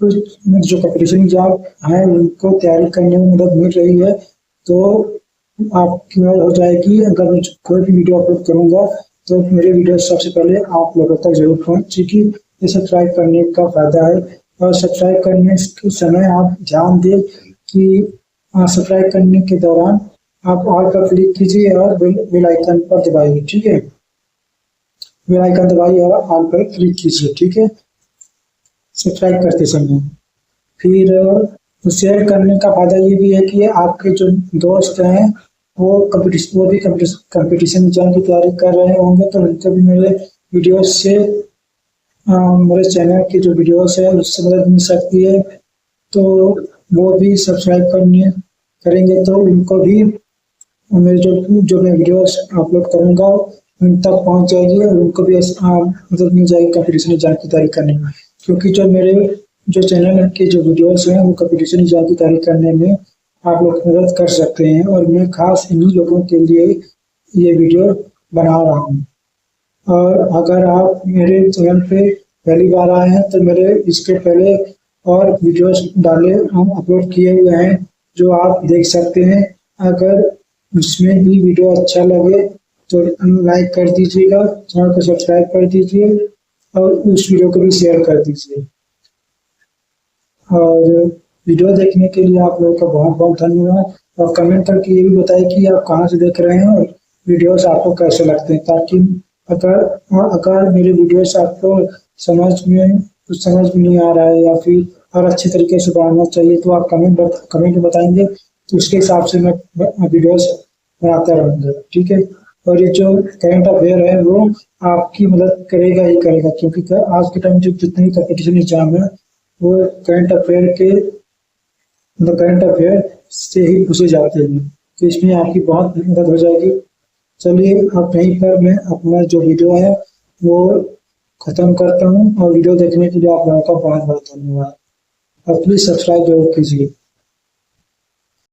A: कुछ जो कंपटीशन एग्जाम है उनको तैयारी करने में मदद मिल रही है तो आपकी मदद हो जाएगी। अगर मैं कोई भी वीडियो अपलोड करूंगा तो मेरे वीडियो सबसे पहले आप लोगों तक जरूर पहुंचे। कि ये सब्सक्राइब करने का फायदा है। और सब्सक्राइब करने के समय आप ध्यान दें कि सब्सक्राइब करने के दौरान आप ऑल पर क्लिक कीजिए और बेल आइकन पर दबाइए। ठीक है, बेल आइकन दबाइए और ऑल पर क्लिक कीजिए। ठीक है, सब्सक्राइब करते समय। फिर शेयर करने का फायदा ये भी है कि आपके जो दोस्त हैं वो भी कंपटीशन एग्जाम की तैयारी कर रहे होंगे तो उनको भी मेरे वीडियो से मेरे चैनल की जो वीडियोस है उससे मदद मिल सकती है। तो वो भी सब्सक्राइब करेंगे तो उनको भी मेरे जो मैं वीडियोस अपलोड करूंगा उन तक पहुंच जाएगी और उनको भी मदद मिल जाएगी कंपटीशन एग्जाम की तैयारी करने में। क्योंकि जो चैनल के जो वीडियोस हैं वो कंपटीशन एग्जाम की तैयारी करने में आप लोग मदद कर सकते हैं, और मैं खास इन्हीं लोगों के लिए ये वीडियो बना रहा हूँ। और अगर आप मेरे चैनल पे पहली बार आए हैं तो मेरे इसके पहले और वीडियोस डाले हम अपलोड किए हुए हैं जो आप देख सकते हैं। अगर उसमें भी वीडियो अच्छा लगे तो लाइक कर दीजिएगा, चैनल को सब्सक्राइब कर दीजिए और उस वीडियो को भी शेयर कर दीजिए। और वीडियो देखने के लिए आप लोगों का बहुत बहुत धन्यवाद, और कमेंट करके ये भी बताइए कि आप कहाँ से देख रहे हैं और वीडियोस आपको कैसे लगते हैं, ताकि अगर मेरे वीडियोस आपको समझ में नहीं आ रहा है या फिर और अच्छे तरीके से बनाना चाहिए तो आप कमेंट में बताएंगे, तो उसके हिसाब से मैं वीडियोस बनाता रहूँगा। ठीक है। और ये जो करंट अफेयर है वो आपकी मदद करेगा ही करेगा, क्योंकि आज के टाइम जो जितने भी कंपटीशन एग्जाम है वो करंट अफेयर से ही पूछे जाते हैं, तो इसमें आपकी बहुत मदद हो जाएगी। चलिए अब यहीं पर मैं अपना जो वीडियो है वो खत्म करता हूँ, और वीडियो देखने के लिए आप लोगों का बहुत बहुत धन्यवाद। और प्लीज सब्सक्राइब जरूर कीजिए।